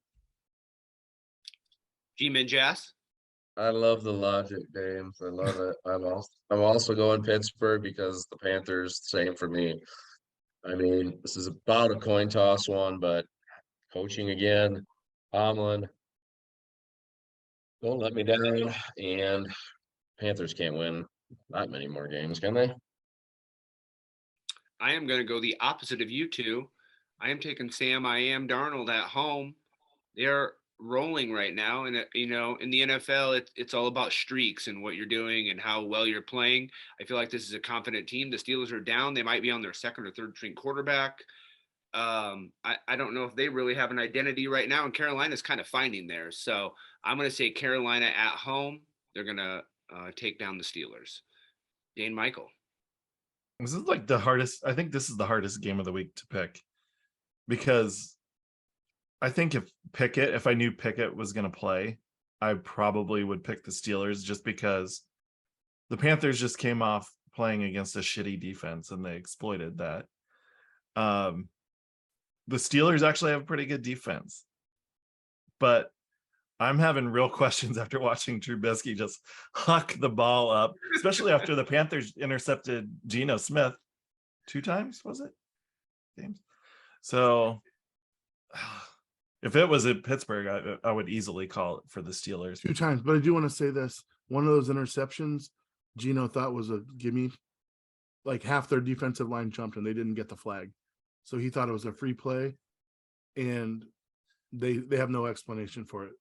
A: Dames and Jas.
D: I love the logic, James. I love it. I'm also going Pittsburgh because the Panthers, same for me. I mean, this is about a coin toss one, but coaching again, Tomlin, don't let me down, and Panthers can't win that many more games, can they?
A: I am going to go the opposite of you two. I am taking Sam Darnold at home. They're rolling right now, and in the NFL, it's all about streaks and what you're doing and how well you're playing. I feel like this is a confident team. The Steelers are down; they might be on their second or third string quarterback. I don't know if they really have an identity right now, and Carolina's kind of finding theirs. So I'm going to say Carolina at home. They're going to take down the Steelers. Dane-Mychal.
B: This is like the hardest. I think this is the hardest game of the week to pick because I think if I knew Pickett was going to play, I probably would pick the Steelers just because the Panthers just came off playing against a shitty defense and they exploited that. The Steelers actually have a pretty good defense, but I'm having real questions after watching Trubisky just huck the ball up, especially after the Panthers intercepted Geno Smith 2 times, was it? James? So if it was in Pittsburgh, I would easily call it for the Steelers.
C: 2 times, but I do want to say this. One of those interceptions Geno thought was a gimme. Like half their defensive line jumped and they didn't get the flag. So he thought it was a free play and they have no explanation for it.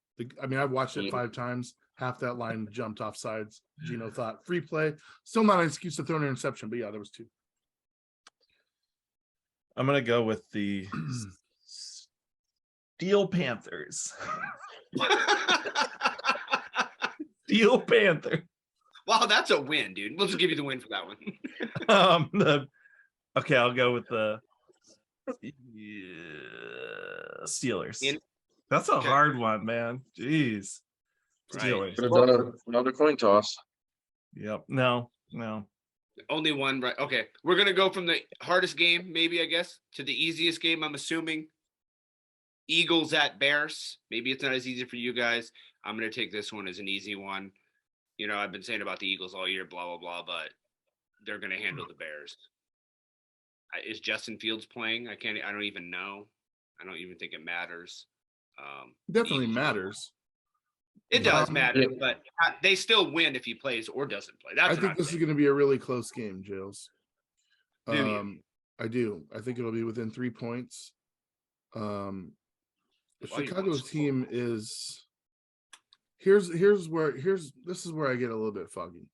C: I've watched it 5 times. Half that line jumped off sides. Geno thought free play. Still not an excuse to throw an interception, but yeah, there was 2.
B: I'm going to go with the Steel Panthers. Steel Panther.
A: Wow, that's a win, dude. We'll just give you the win for that one.
B: Okay, I'll go with the Steelers. That's a hard one, man. Jeez. Steelers.
D: Could have done another coin toss.
B: Yep. No.
A: Only one, right? Okay. We're going to go from the hardest game, maybe, I guess, to the easiest game, I'm assuming. Eagles at Bears. Maybe it's not as easy for you guys. I'm going to take this one as an easy one. I've been saying about the Eagles all year, blah, blah, blah, but they're going to handle the Bears. Is Justin Fields playing? I don't even know. I don't even think it matters.
C: Definitely matters.
A: It does matter,
D: Yeah.
A: but they still win if he plays or doesn't play.
C: I think this is going to be a really close game, Jails.
A: Do you?
C: I do. I think it'll be within 3 points. The Chicago's team is this is where I get a little bit foggy.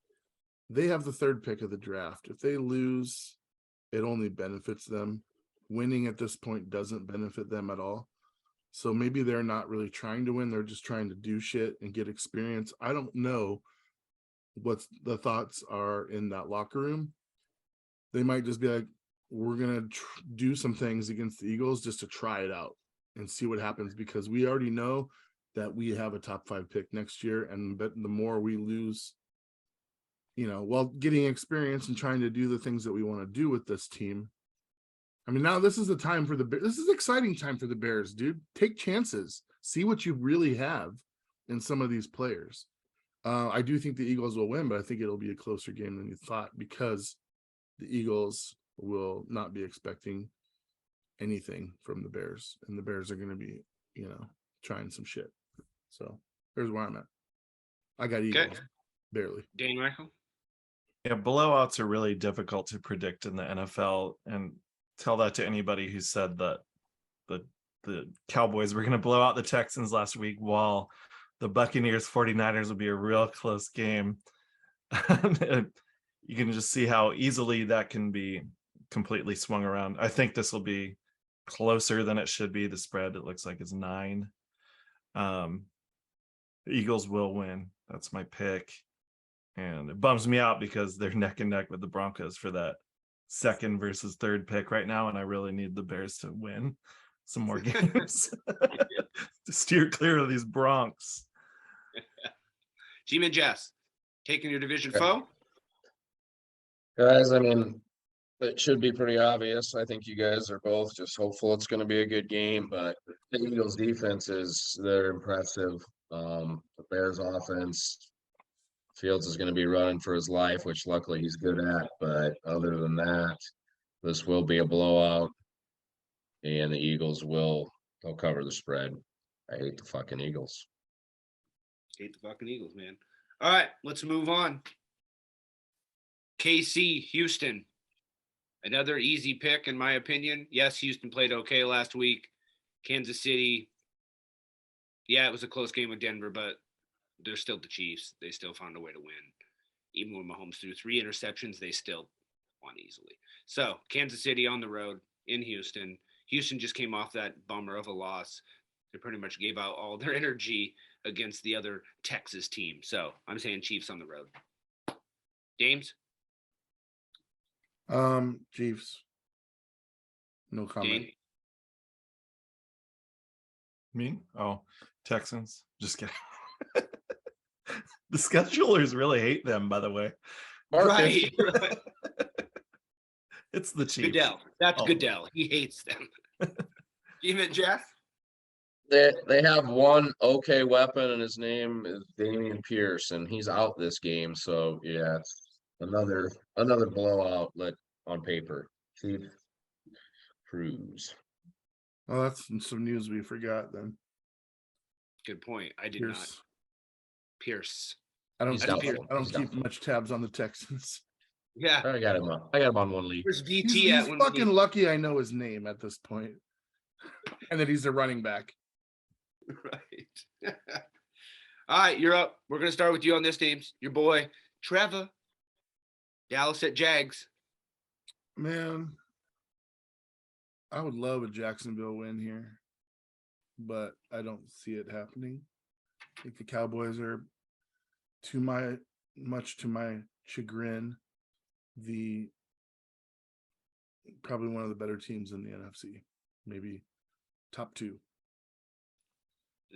C: They have the 3rd pick of the draft. If they lose, it only benefits them. Winning at this point doesn't benefit them at all. So maybe they're not really trying to win. They're just trying to do shit and get experience. I don't know what the thoughts are in that locker room. They might just be like, we're going to do some things against the Eagles just to try it out and see what happens, because we already know that we have a top 5 pick next year. And but the more we lose, while getting experience and trying to do the things that we want to do with this team. I mean, now this is the time for this is an exciting time for the Bears, dude. Take chances, see what you really have in some of these players. I do think the Eagles will win, but I think it'll be a closer game than you thought, because the Eagles will not be expecting anything from the Bears, and the Bears are going to be, trying some shit. So there's where I'm at. I got Eagles, barely.
A: Dane-Mychal?
B: Yeah, blowouts are really difficult to predict in the NFL, and tell that to anybody who said that the Cowboys were going to blow out the Texans last week, while the Buccaneers 49ers will be a real close game. You can just see how easily that can be completely swung around. I think this will be closer than it should be. The spread, it looks like, is 9. The Eagles will win. That's my pick. And it bums me out because they're neck and neck with the Broncos for that 2nd versus 3rd pick right now, and I really need the Bears to win some more games to steer clear of these Bronx.
A: Dames and Jas, taking your division foe?
D: Guys, I mean, it should be pretty obvious. I think you guys are both just hopeful it's going to be a good game, but the Eagles defense they're impressive. The Bears offense, Fields is going to be running for his life, which luckily he's good at. But other than that, this will be a blowout, and the Eagles they'll cover the spread. I hate the fucking Eagles.
A: Hate the fucking Eagles, man. All right, let's move on. KC, Houston. Another easy pick, in my opinion. Yes, Houston played okay last week. Kansas City, yeah, it was a close game with Denver, but they're still the Chiefs. They still found a way to win. Even when Mahomes threw 3 interceptions, they still won easily. So, Kansas City on the road in Houston. Houston just came off that bummer of a loss. They pretty much gave out all their energy against the other Texas team. So, I'm saying Chiefs on the road. James?
C: Chiefs. No comment.
A: Dane?
B: Me? Oh, Texans. Just kidding. The schedulers really hate them, by the way.
A: Right.
B: It's the Chiefs.
A: Goodell. That's Goodell. He hates them. Dames and Jas?
D: They have one okay weapon, and his name is Damian Pierce, and he's out this game. So yeah, it's another blowout on paper. Chief Cruz.
C: Oh, that's some news we forgot then.
A: Good point. I did
C: Pierce.
A: not. Pierce.
C: I don't keep much tabs on the Texans.
A: Yeah.
D: I got him on one league.
A: Where's VT
C: He's
A: at?
C: fucking lucky I know his name at this point. And that he's a running back.
A: Right. All right, you're up. We're going to start with you on this, James. Your boy, Trevor. Dallas at Jags.
C: Man, I would love a Jacksonville win here, but I don't see it happening. I think the Cowboys are, much to my chagrin, probably one of the better teams in the NFC, maybe top 2.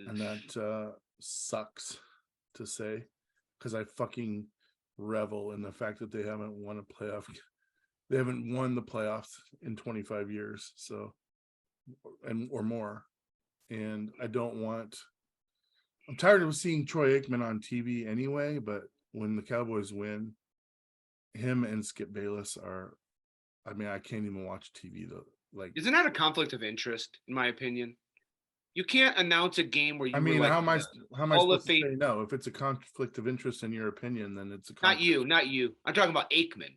C: And that sucks to say, because I fucking revel in the fact that they haven't won a playoff. They haven't won the playoffs in 25 years, so or more. And I'm tired of seeing Troy Aikman on TV anyway, but when the Cowboys win, him and Skip Bayless are I mean, I can't even watch TV though. Like,
A: isn't that a conflict of interest, in my opinion? You can't announce a game where you
C: I mean,
A: were like,
C: how am I
A: Hall
C: supposed
A: of
C: to
A: Fame.
C: say no? If it's a conflict of interest in your opinion, then it's a
A: Not you. I'm talking about Aikman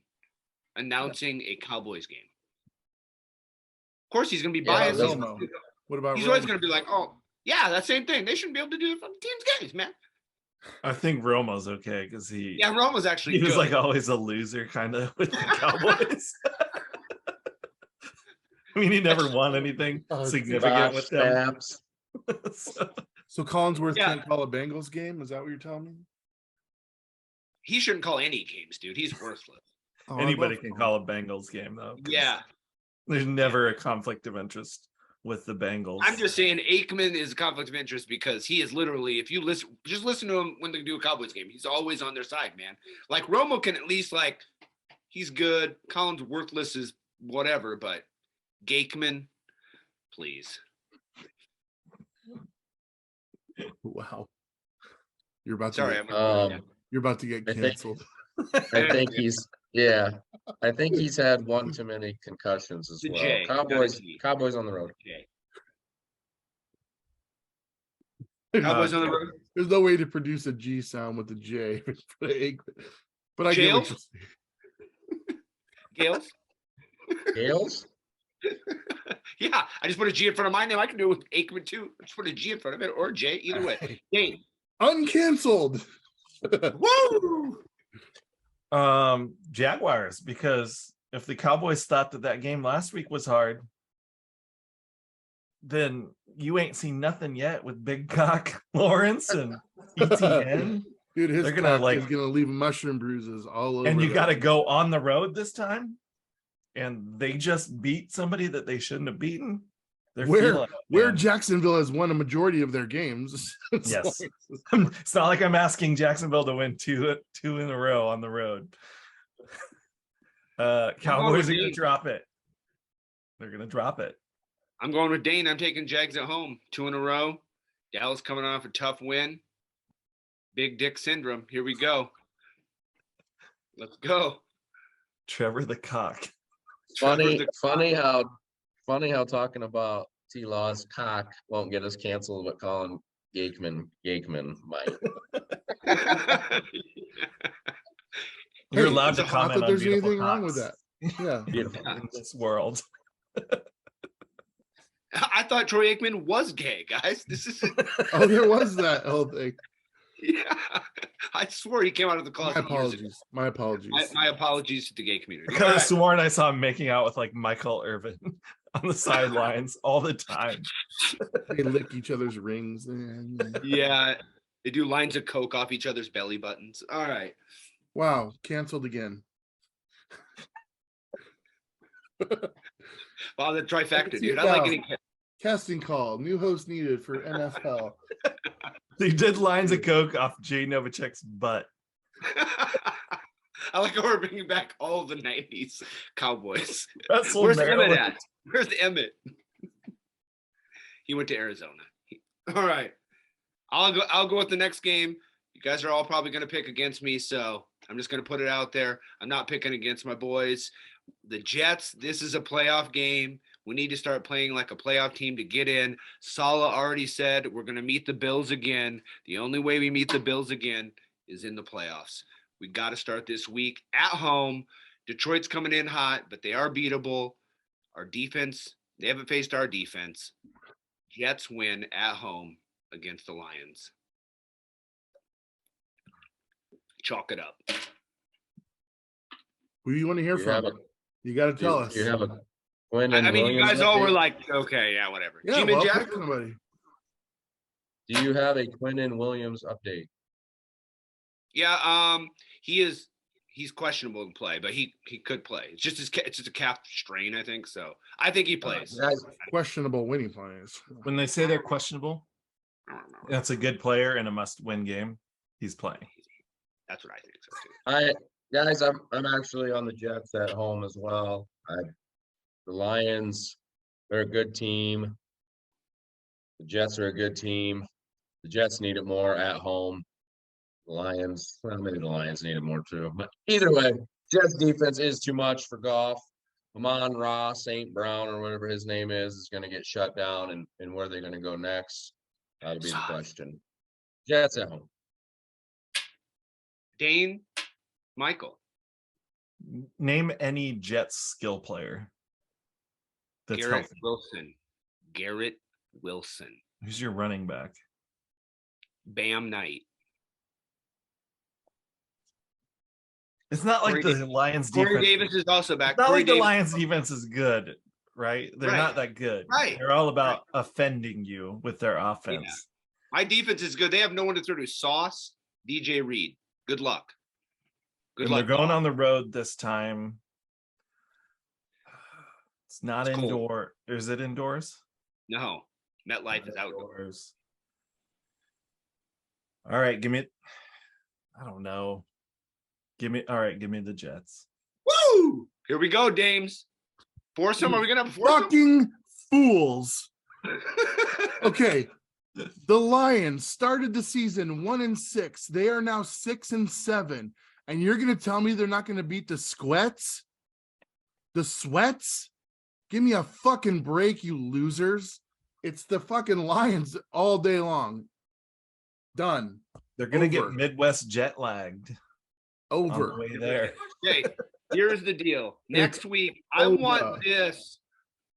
A: announcing a Cowboys game. Of course, he's going to be biased.
C: Romo. What about
A: he's
C: Romo?
A: always going to be like, oh, yeah, that same thing. They shouldn't be able to do it from teams' games, man.
B: I think Romo's okay because
A: Romo's actually
B: he was
A: good.
B: like always a loser kind of with the Cowboys. I mean, he never won anything significant with them.
C: So Collinsworth can't call a Bengals game? Is that what you're telling me?
A: He shouldn't call any games, dude. He's worthless.
B: Anybody can call a Bengals game, though.
A: Yeah.
B: There's never a conflict of interest with the Bengals.
A: I'm just saying Aikman is a conflict of interest because he is literally, if you just listen to him when they do a Cowboys game, he's always on their side, man. Like Romo can at least he's good. Collins worthless is whatever, but Gakeman, please.
C: Wow. You're about to get canceled.
D: I think he's had one too many concussions as well. Cowboys on the road.
A: Cowboys on the road.
C: There's no way to produce a G sound with a J. But I get what you're saying.
D: Gales?
A: Yeah, I just put a G in front of my name. I can do it with Aikman too. I just put a G in front of it or J, either way. Dane.
C: Uncanceled.
A: Woo!
B: Jaguars, because if the Cowboys thought that game last week was hard, then you ain't seen nothing yet with Big Cock Lawrence and ETN.
C: Dude, his cock is gonna leave mushroom bruises all over.
B: And you got to go on the road this time, and they just beat somebody that they shouldn't have beaten.
C: Where Jacksonville has won a majority of their games.
B: Yes, it's not like I'm asking Jacksonville to win two in a row on the road. Cowboys are gonna drop it. They're gonna drop it.
A: I'm going with Dane. I'm taking Jags at home, 2 in a row. Dallas coming off a tough win. Big Dick syndrome. Here we go. Let's go.
B: Trevor the Cock.
D: Funny how talking about T-Law's cock won't get us canceled, but calling Gakeman might.
B: You're allowed to comment
C: that there's
B: on
C: anything
B: cocks.
C: wrong with that. Yeah.
B: Beautiful in this world.
A: I thought Troy Aikman was gay, guys. This is
C: Oh, there was that whole thing.
A: Yeah, I swore he came out of the closet.
C: My apologies.
A: My apologies to the gay community.
B: I could have sworn I saw him making out with like Michael Irvin on the sidelines all the time.
C: They lick each other's rings.
A: Yeah, they do lines of coke off each other's belly buttons. All right.
C: Wow, canceled again.
A: Wow, the trifecta, dude. I like getting
C: casting call. New host needed for NFHell.
B: They did lines of coke off Jay Novacek's butt.
A: I like how we're bringing back all of the 90s Cowboys.
B: Where's
A: Emmett at? Where's Emmett? He went to Arizona. All right. I'll go with the next game. You guys are all probably going to pick against me, so I'm just going to put it out there. I'm not picking against my boys. The Jets, this is a playoff game. We need to start playing like a playoff team to get in. Saleh already said we're going to meet the Bills again. The only way we meet the Bills again is in the playoffs. We got to start this week at home. Detroit's coming in hot, but they are beatable. Our defense, they haven't faced our defense. Jets win at home against the Lions. Chalk it up.
C: Who do you want to hear from? You got to tell us.
D: You have a Quinn
A: I mean, you guys all were like, okay, yeah, whatever.
C: Yeah,
A: Dames and Jas?
C: somebody.
D: Do you have a Quinnen Williams update?
A: Yeah, he's questionable to play, but he could play. It's just a calf strain, I think. So I think he plays.
C: Questionable winning plays.
B: When they say they're questionable,
A: I don't remember.
B: that's a good player in a must-win game. He's playing.
A: That's what I think so too.
D: Guys, I'm actually on the Jets at home as well. The Lions, they're a good team. The Jets are a good team. The Jets need it more at home. The Lions, well, maybe the Lions need it more too. But either way, Jets defense is too much for Goff. Amon-Ra St. Brown or whatever his name is going to get shut down, and where they're going to go next. That'll be the question. Jets at home.
A: Dane-Mychal.
B: Name any Jets skill player that's
A: Garrett
B: healthy.
A: Wilson. Garrett Wilson.
B: Who's your running back?
A: Bam Knight.
B: It's not like
A: Corey
B: the Lions defense.
A: Corey Davis is also back.
B: It's not
A: Corey
B: like the
A: Davis.
B: Lions defense is good, right? They're
A: Right.
B: not that good.
A: Right.
B: They're all about offending you with their offense.
A: Yeah. My defense is good. They have no one to throw to. Sauce, DJ Reed. Good luck. Good
B: And
A: luck.
B: they're going on the road this time. It's not
A: It's cold.
B: indoor. Is it indoors?
A: No. MetLife is outdoors.
B: All right, give me. I don't know. Give me the Jets.
A: Woo! Here we go, Dames. Foursome? Are we gonna have a foursome?
C: Fucking fools. Okay. The Lions started the season 1-6. They are now 6-7. And you're gonna tell me they're not gonna beat the Sweats? The Sweats? Give me a fucking break, you losers. It's the fucking Lions all day long. Done.
B: They're gonna
C: Over.
B: get Midwest jet lagged on the
C: Over.
B: way there.
A: Okay, here's the deal. Next week, I want this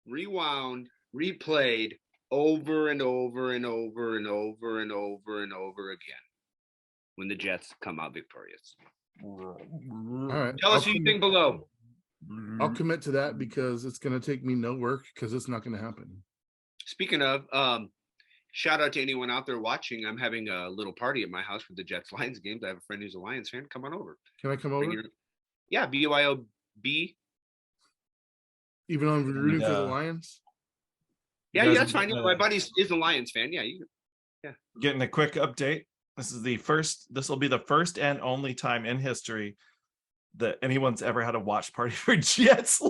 A: rewound, replayed over and over and over and over and over and over again when the Jets come out victorious.
C: All right.
A: Tell us who you think below.
C: I'll commit to that because it's gonna take me no work because it's not gonna happen.
A: Speaking of, shout out to anyone out there watching. I'm having a little party at my house for the Jets Lions games. I have a friend who's a Lions fan. Come on over.
C: Can I come over?
A: Yeah, BYOB.
C: Even though I'm rooting for the
B: And,
C: Lions?
A: Yeah,
B: You guys
A: that's
B: are
A: fine.
B: getting
A: My buddy is a Lions fan. Yeah,
B: Getting a quick update. This will be the first and only time in history that anyone's ever had a watch party for Jets.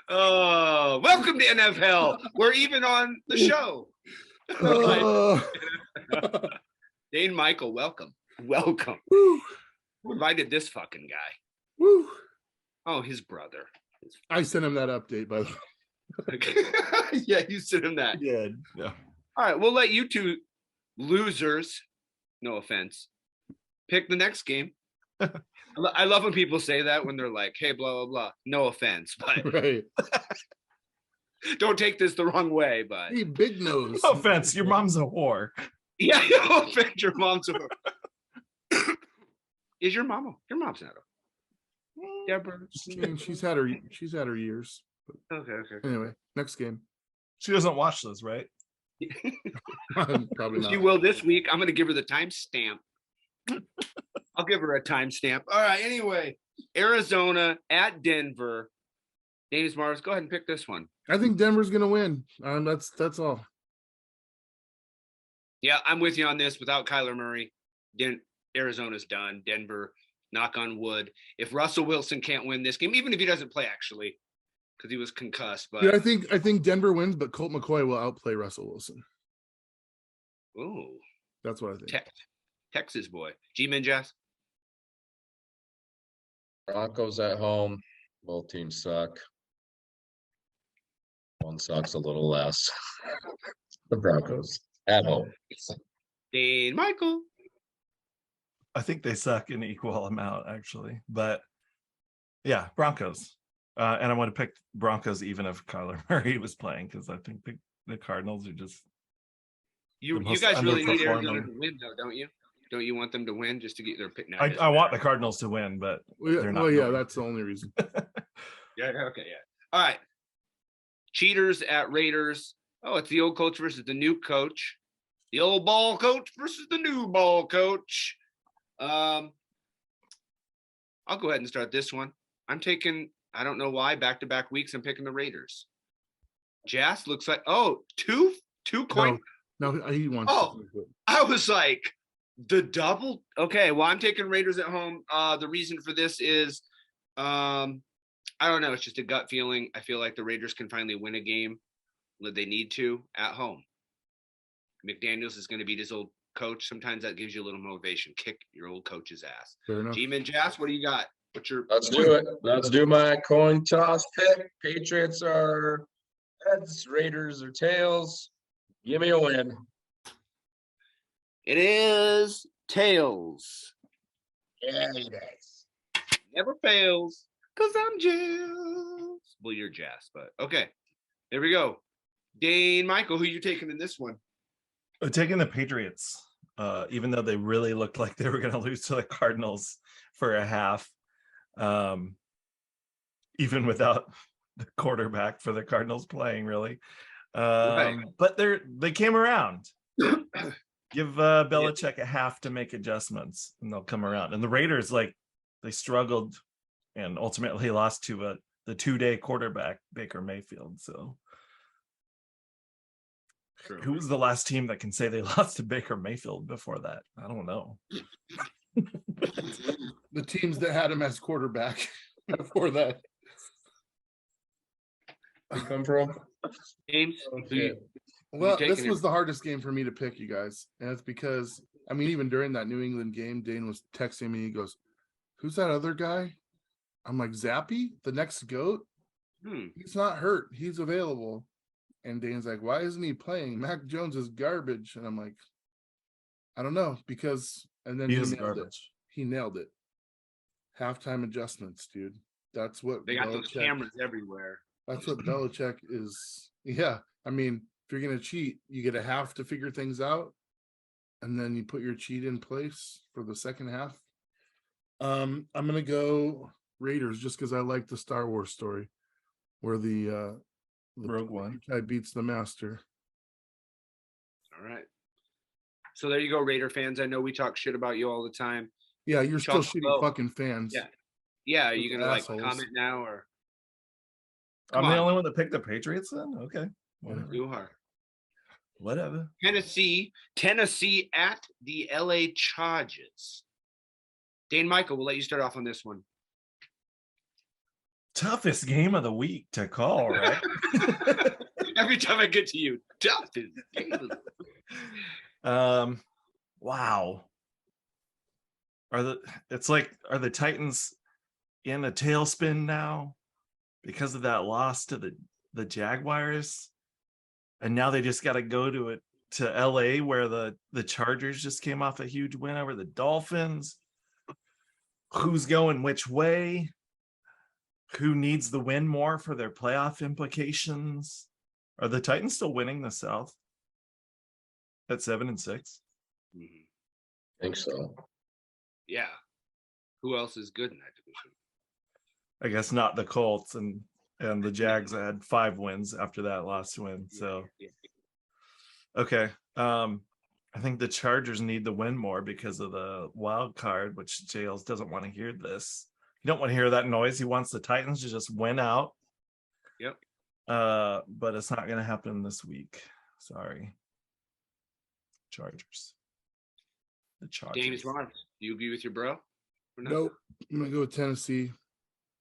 A: Oh, welcome to NFHell. We're even on the show. Dane-Mychal, welcome. Welcome.
C: Woo,
A: Who invited this fucking guy?
C: woo.
A: Oh, his brother.
C: I sent him that update, by the way.
A: Yeah, you sent him that.
C: Yeah.
A: All right, we'll let you two losers, no offense, pick the next game. I love when people say that when they're like, hey, blah, blah, blah. No offense, but
C: Right.
A: don't take this the wrong way, but
C: Hey, big nose.
B: No offense, your mom's a whore.
A: yeah, no offense, your mom's a Is your mom's not a Deborah?
C: I mean, she's had her years.
A: Okay.
C: Anyway, next game.
B: She doesn't watch this, right?
C: Probably
A: She
C: not.
A: will this week. I'm going to give her the timestamp. I'll give her a timestamp. All right. Anyway, Arizona at Denver. James Mars, go ahead and pick this one.
C: I think Denver's gonna win. That's all.
A: Yeah, I'm with you on this. Without Kyler Murray, Arizona's done. Denver, knock on wood. If Russell Wilson can't win this game, even if he doesn't play, actually, because he was concussed. But
C: Yeah, I think Denver wins, but Colt McCoy will outplay Russell Wilson.
A: ooh,
C: That's what I think.
A: Texas boy, Jas.
D: Broncos at home. Both teams suck. One sucks a little less. The Broncos at home.
A: Dane-Mychal.
B: I think they suck in equal amount, actually. But yeah, Broncos. And I want to pick Broncos even if Kyler Murray was playing, because I think the Cardinals are just
A: You
B: most
A: guys really need Arizona
B: underperforming.
A: to win, though, don't you? Don't you want them to win just to get their pick? No,
B: I want the Cardinals to win, but they're not
C: Yeah,
B: going.
C: that's the only reason.
A: Yeah. Okay. Yeah. All right. Cheaters at Raiders. Oh, it's the old coach versus the new coach. The old ball coach versus the new ball coach. I'll go ahead and start this one. I'm taking, I don't know why, back-to-back weeks, I'm picking the Raiders. Jas looks like, two coin.
C: No, he wants.
A: Oh. I was like, the double. Okay, well, I'm taking Raiders at home. The reason for this is, I don't know. It's just a gut feeling. I feel like the Raiders can finally win a game that they need to at home. McDaniels is going to beat his old coach, sometimes that gives you a little motivation. Kick your old coach's ass.
C: Fair enough.
A: Dames and Jas, what do you got? What's your?
D: Let's do it. Let's do my coin toss pick. Patriots are heads, Raiders are tails. Give me a win.
A: It is tails.
D: Yeah, it is.
A: Never fails, because I'm Jas. Well, you're Jas, but okay. There we go. Dane-Mychal, who you taking in this one?
B: I'm taking the Patriots, even though they really looked like they were going to lose to the Cardinals for a half, even without the quarterback for the Cardinals playing, really.
A: Right.
B: But they came around. Give Belichick a half to make adjustments, and they'll come around. And the Raiders, like, they struggled and ultimately lost to the 2-day quarterback, Baker Mayfield. So
A: True.
B: who was the last team that can say they lost to Baker Mayfield before that? I don't know.
C: The teams that had him as quarterback before that.
D: You come from?
A: James,
C: Okay. Well, this was the hardest game for me to pick, you guys. And it's because, I mean, even during that New England game, Dane was texting me. He goes, "Who's that other guy?" I'm like, "Zappy, the next GOAT? He's not hurt. He's available." And Dane's like, "Why isn't he playing? Mac Jones is garbage." And I'm like, "I don't know." Because, and then he nailed it. He nailed it. Halftime adjustments, dude. That's what
A: they got those cameras everywhere.
C: That's what Belichick is. Yeah. I mean, if you're going to cheat, you get a half to figure things out. And then you put your cheat in place for the second half. I'm going to go Raiders just because I like the Star Wars story where the
B: Rogue One
C: guy beats the master.
A: All right. So there you go, Raider fans. I know we talk shit about you all the time.
C: Yeah, you're still shitty fucking fans.
A: Yeah. Yeah, are you going to like
C: assholes.
A: comment now or?
B: I'm the only one that picked the Patriots then? Okay.
C: Whatever.
A: You are.
B: Whatever.
A: Tennessee at the LA Chargers. Dane-Mychal, we'll let you start off on this one.
B: Toughest game of the week to call, right?
A: Every time I get to you, toughest game of the week.
B: Wow. Are the Titans in a tailspin now because of that loss to the Jaguars? And now they just got to go to LA where the Chargers just came off a huge win over the Dolphins. Who's going which way? Who needs the win more for their playoff implications? Are the Titans still winning the South at 7-6?
A: Mm-hmm.
D: I think so.
A: Yeah. Who else is good in that division?
B: I guess not the Colts and the Jags had 5 wins after that last win. So, okay. I think the Chargers need the win more because of the wild card, which Jails doesn't want to hear this. You don't want to hear that noise. He wants the Titans to just win out.
A: Yep.
B: But it's not going to happen this week. Sorry. Chargers. The Chargers.
A: James Lawrence, do you agree with your bro?
C: Nope. I'm going to go with Tennessee.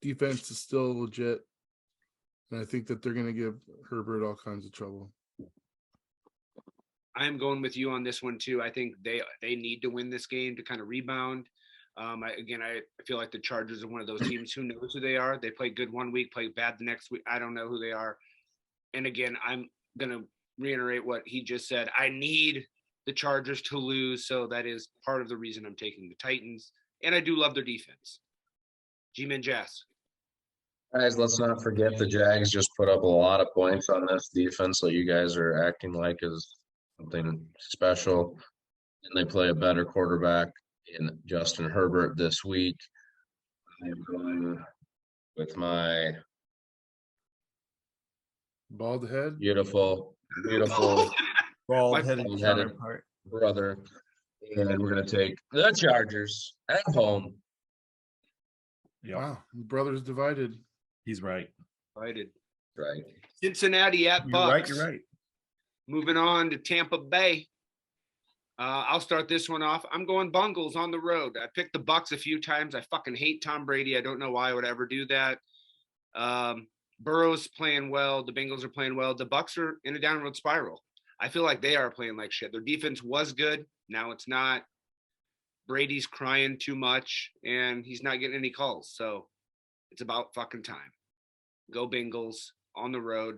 C: Defense is still legit. And I think that they're going to give Herbert all kinds of trouble.
A: I'm going with you on this one too. I think they need to win this game to kind of rebound. I feel like the Chargers are one of those teams who knows who they are. They play good one week, play bad the next week. I don't know who they are. And again, I'm going to reiterate what he just said. I need the Chargers to lose. So that is part of the reason I'm taking the Titans. And I do love their defense. G-Man Jas.
D: Guys, let's not forget the Jags just put up a lot of points on this defense that you guys are acting like is something special. And they play a better quarterback in Justin Herbert this week. I'm going with my
C: bald head,
D: beautiful
B: bald-headed
D: brother. And we're going to take the Chargers at home.
B: Yep.
C: Wow, brothers divided.
B: He's right.
A: Divided.
D: Right.
A: Cincinnati at Bucks.
B: You're right.
A: Moving on to Tampa Bay. I'll start this one off. I'm going Bungles on the road. I picked the Bucks a few times. I fucking hate Tom Brady. I don't know why I would ever do that. Burrow's playing well. The Bengals are playing well. The Bucks are in a downward spiral. I feel like they are playing like shit. Their defense was good. Now it's not. Brady's crying too much, and he's not getting any calls. So it's about fucking time. Go Bengals on the road.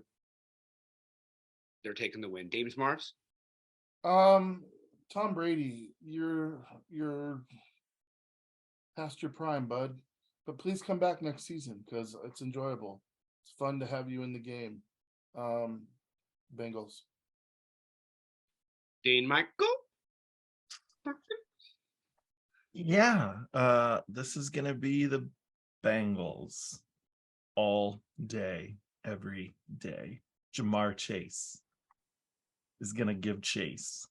A: They're taking the win. Dames Marvs?
C: Tom Brady, you're past your prime, bud. But please come back next season because it's enjoyable. It's fun to have you in the game. Bengals.
A: Dane-Mychal?
B: Yeah, this is gonna be the Bengals all day, every day. Jamar Chase is gonna give chase.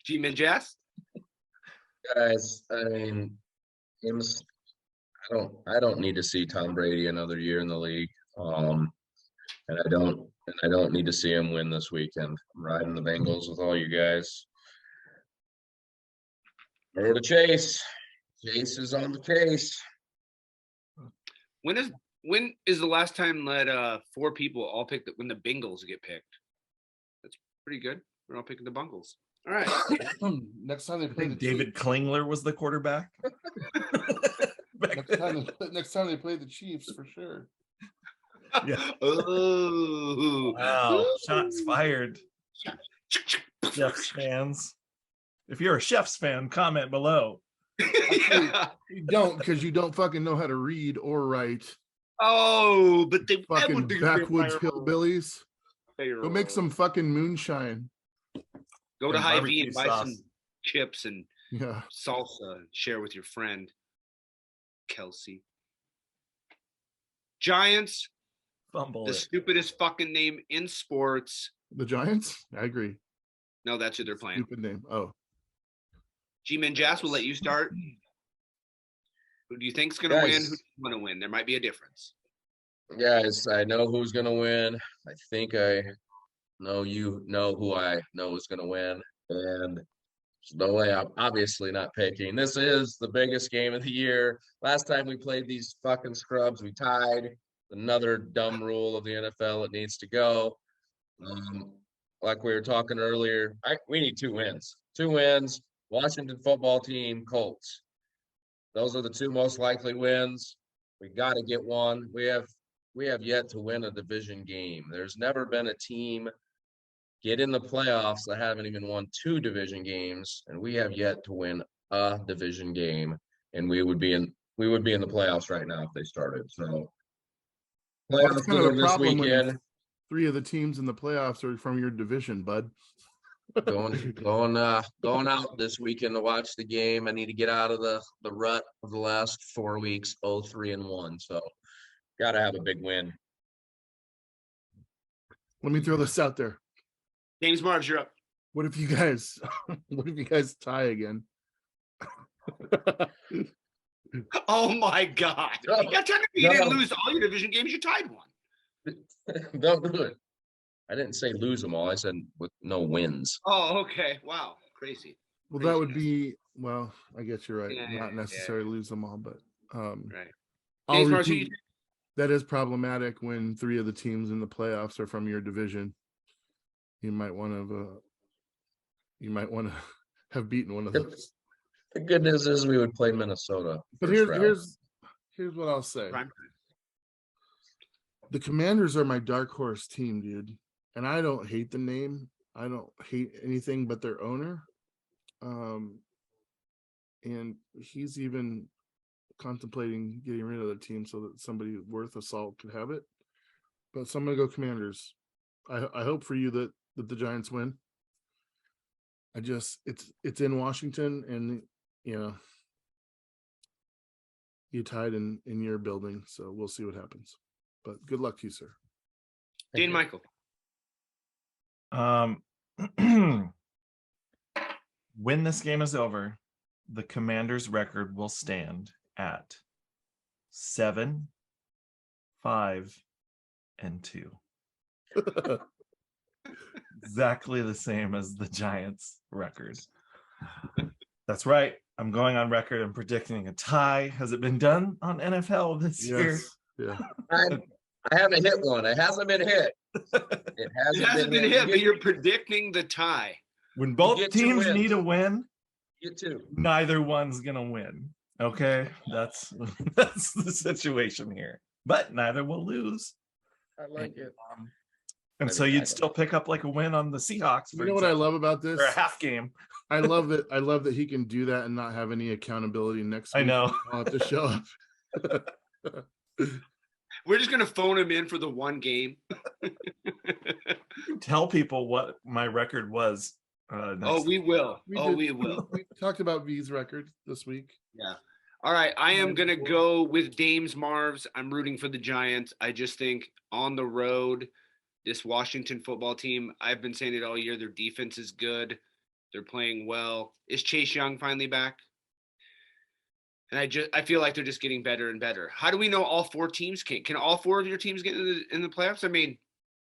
A: Dames and Jas?
D: Guys, I mean, I don't need to see Tom Brady another year in the league. And I don't need to see him win this weekend. I'm riding the Bengals with all you guys. Road to Chase. Chase is on the case.
A: When is the last time that 4 people all picked when the Bengals get picked? That's pretty good. We're all picking the Bengals. All right.
C: Next time they
B: I
C: play
B: think
C: the
B: David
C: Chiefs,
B: Klingler was the quarterback.
C: next time they play the Chiefs for sure.
B: Yeah.
A: Oh.
B: Wow. Shots fired. Chefs fans. If you're a Chefs fan, comment below.
C: Actually, you don't because you don't fucking know how to read or write.
A: Oh, but they
C: Fucking backwoods hillbillies. Go make some fucking moonshine.
A: Go to
B: And
A: Hy-Vee
B: barbecue
A: and buy
B: sauce.
A: some chips and
C: Yeah.
A: salsa and share with your friend Kelsey. Giants,
B: Fumble
A: the
B: it.
A: stupidest fucking name in sports.
C: The Giants? I agree.
A: No, that's who they're playing.
C: Stupid name. Oh.
A: Dames and Jas, will let you start. Who do you think's going to win? Who's going to win? There might be a difference.
D: Guys, I know who's gonna win. I think I know you know who I know is gonna win. And there's no way I'm obviously not picking. This is the biggest game of the year. Last time we played these fucking scrubs, we tied. Another dumb rule of the NFL. It needs to go. Like we were talking earlier, we need 2 wins. 2 wins. Washington football team, Colts. Those are the 2 most likely wins. We got to get one. We have yet to win a division game. There's never been a team get in the playoffs that haven't even won 2 division games, and we have yet to win a division game. And we would be in the playoffs right now if they started. So
C: That's kind of
D: playoffs
C: the
D: this
C: problem when
D: weekend.
C: 3 of the teams in the playoffs are from your division, bud.
D: Going out this weekend to watch the game. I need to get out of the rut of the last 4 weeks, 0-3-1. So gotta have a big win.
C: Let me throw this out there.
A: Dames Marvs, you're up.
C: What if you guys tie again?
A: Oh my God.
D: No,
A: Yeah, technically you didn't lose all your division games, you tied one.
D: Don't do it. I didn't say lose them all. I said with no wins.
A: Oh, okay. Wow. Crazy.
C: Well, that would be I guess you're right.
A: Yeah,
C: Not necessarily lose them all, but
A: right.
C: I'll
A: Dames Marvs,
C: repeat, that is problematic when 3 of the teams in the playoffs are from your division. You might want to have beaten one of those.
D: The good news is we would play Minnesota.
C: But here's what I'll say. The Commanders are my dark horse team, dude. And I don't hate the name. I don't hate anything but their owner. And he's even contemplating getting rid of the team so that somebody worth a salt could have it. But so I'm gonna go Commanders. I hope for you that the Giants win. It's in Washington, and you tied in your building, so we'll see what happens. But good luck to you, sir.
A: Dane-Mychal.
B: When this game is over, the Commanders' record will stand at 7-5-2. Exactly the same as the Giants' record. That's right. I'm going on record and predicting a tie. Has it been done on NFHell this year?
C: Yeah.
D: I haven't hit one. It hasn't been hit.
A: It hasn't been hit, but you're predicting the tie.
B: When both
D: get 2
B: teams
D: wins.
B: need a win,
D: You too.
B: neither one's gonna win. Okay, that's the situation here. But neither will lose.
D: I like it.
B: And so you'd still pick up like a win on the Seahawks.
C: You know what I love about this?
B: Or a half game.
C: I love that he can do that and not have any accountability next week.
B: I know.
C: I'll have to show up.
A: We're just gonna phone him in for the one game.
B: Tell people what my record was.
A: We will.
C: We talked about V's record this week.
A: Yeah. All right. I am gonna go with Dames Marvs. I'm rooting for the Giants. I just think on the road, this Washington football team, I've been saying it all year, their defense is good. They're playing well. Is Chase Young finally back? And I feel like they're just getting better and better. How do we know all 4 teams can all 4 of your teams get in the playoffs? I mean,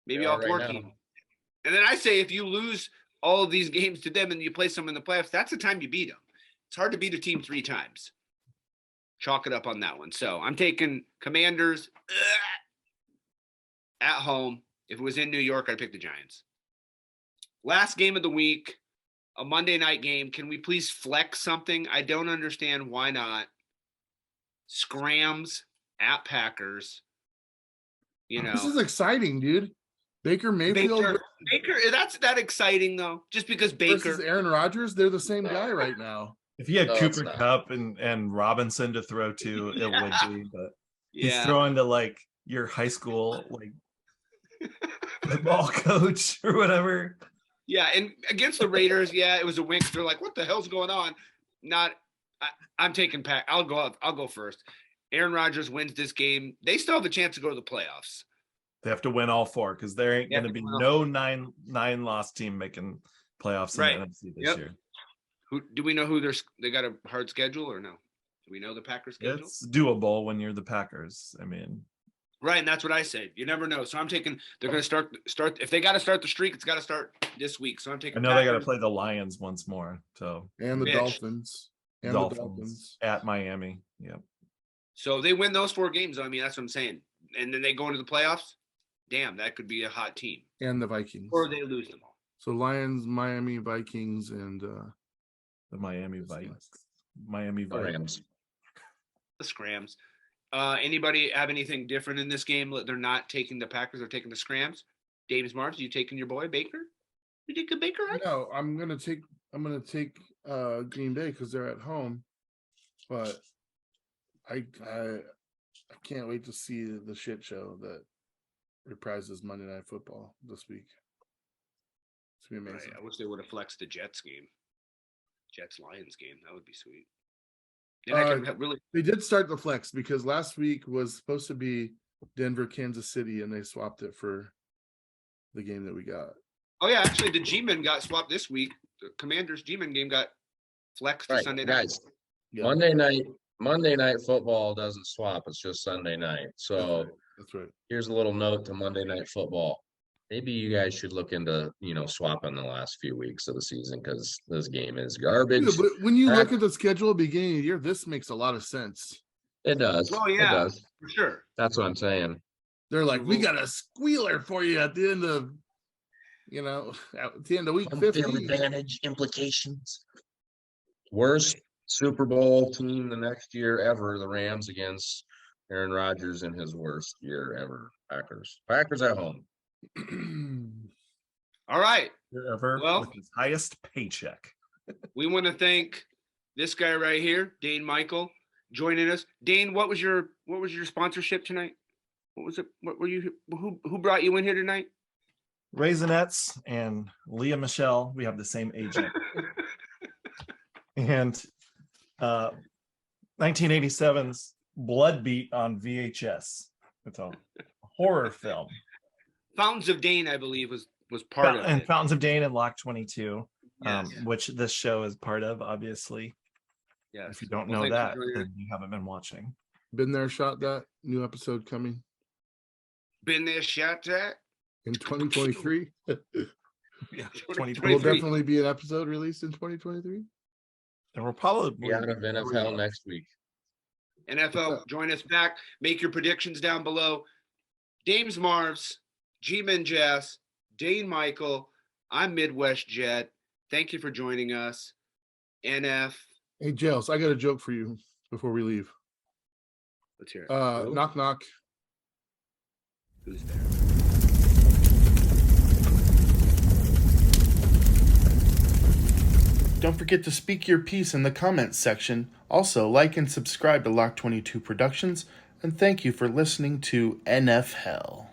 A: maybe all 4 teams. And then I say if you lose all of these games to them and you play some in the playoffs, that's the time you beat them. It's hard to beat a team 3 times. Chalk it up on that one. So I'm taking Commanders at home. If it was in New York, I'd pick the Giants. Last game of the week, a Monday night game. Can we please flex something? I don't understand why not. Scrams at Packers. You know,
C: this is exciting, dude. Baker Mayfield.
A: Baker, that's that exciting though. Just because Baker
C: versus Aaron Rodgers, they're the same guy right now.
B: If he had Cooper Kupp and Robinson to throw to, it would be. But he's throwing to like your high school like football coach or whatever.
A: Yeah, and against the Raiders, it was a wink. They're like, "What the hell's going on?" I'm taking Pack. I'll go first. Aaron Rodgers wins this game. They still have a chance to go to the playoffs.
B: They have to win all 4 because there ain't going to be no nine loss team making playoffs in the NFC this year.
A: Who do we know? Who they got a hard schedule or no? Do we know the Packers schedule?
B: It's doable when you're the Packers. I mean,
A: right, and that's what I said. You never know. So I'm taking. They're going to start. If they got to start the streak, it's got to start this week. So I'm taking.
B: I know Packers. They got to play the Lions once more. So
C: and the Dolphins. And the Dolphins
B: at Miami. Yep.
A: So they win those 4 games. I mean, that's what I'm saying. And then they go into the playoffs. Damn, that could be a hot team.
C: And the Vikings.
A: Or they lose them all.
C: So Lions, Miami, Vikings, and
B: the Miami Vikings. Miami Vikings.
A: The Scrams. Anybody have anything different in this game? They're not taking the Packers, they're taking the Scrams. Dames Marvs, you taking your boy Baker? You take a Baker, right?
C: No, I'm gonna take Green Bay because they're at home. But I can't wait to see the shit show that reprises Monday Night Football this week. It's gonna be amazing.
A: Right, I wish they would have flexed the Jets game. Jets-Lions game. That would be sweet.
C: They did start the flex because last week was supposed to be Denver, Kansas City, and they swapped it for the game that we got.
A: Oh, yeah. Actually, the G-Men got swapped this week. The Commanders G-Men game got flexed to Sunday night.
D: Guys, Monday night football doesn't swap. It's just Sunday night. So
C: that's right.
D: Here's a little note to Monday Night Football. Maybe you guys should look into, swapping the last few weeks of the season because this game is garbage.
C: Yeah, but when you look at the schedule at the beginning of the year, this makes a lot of sense.
D: It does.
A: Oh, yeah.
D: It does.
A: For sure.
D: That's what I'm saying.
C: They're like, we got a squealer for you at the end of, at the end of week 15.
D: Advantage implications. Worst Super Bowl team the next year ever, the Rams against Aaron Rodgers in his worst year ever. Packers at home.
A: All right.
B: Ever with his highest paycheck.
A: We want to thank this guy right here, Dane-Mychal, joining us. Dane, what was your sponsorship tonight? What was it? What were you? Who brought you in here tonight?
B: Raisinets and Leah Michelle. We have the same agent. And 1987's Blood Beat on VHS. It's a horror film.
A: Fountains of Dane, I believe, was part of it.
B: And Fountains of Dane and Loch 22, which this show is part of, obviously. Yeah. If you don't know that, then you haven't been watching.
C: Been there, shot that. New episode coming.
A: Been there, shot that.
C: In 2023.
B: Yeah, 2023.
C: Will definitely be an episode released in 2023.
B: And we'll probably
D: out of NFHell next week.
A: NFHell, join us back. Make your predictions down below. Dames Marvs, Dames and Jas, Dane-Mychal. I'm Midwest Jet. Thank you for joining us. NF.
C: Hey, Jails, I got a joke for you before we leave.
A: Let's hear it.
C: Knock, knock.
A: Who's there?
E: Don't forget to speak your piece in the comments section. Also, like and subscribe to Loch 22 Productions, and thank you for listening to NFHell.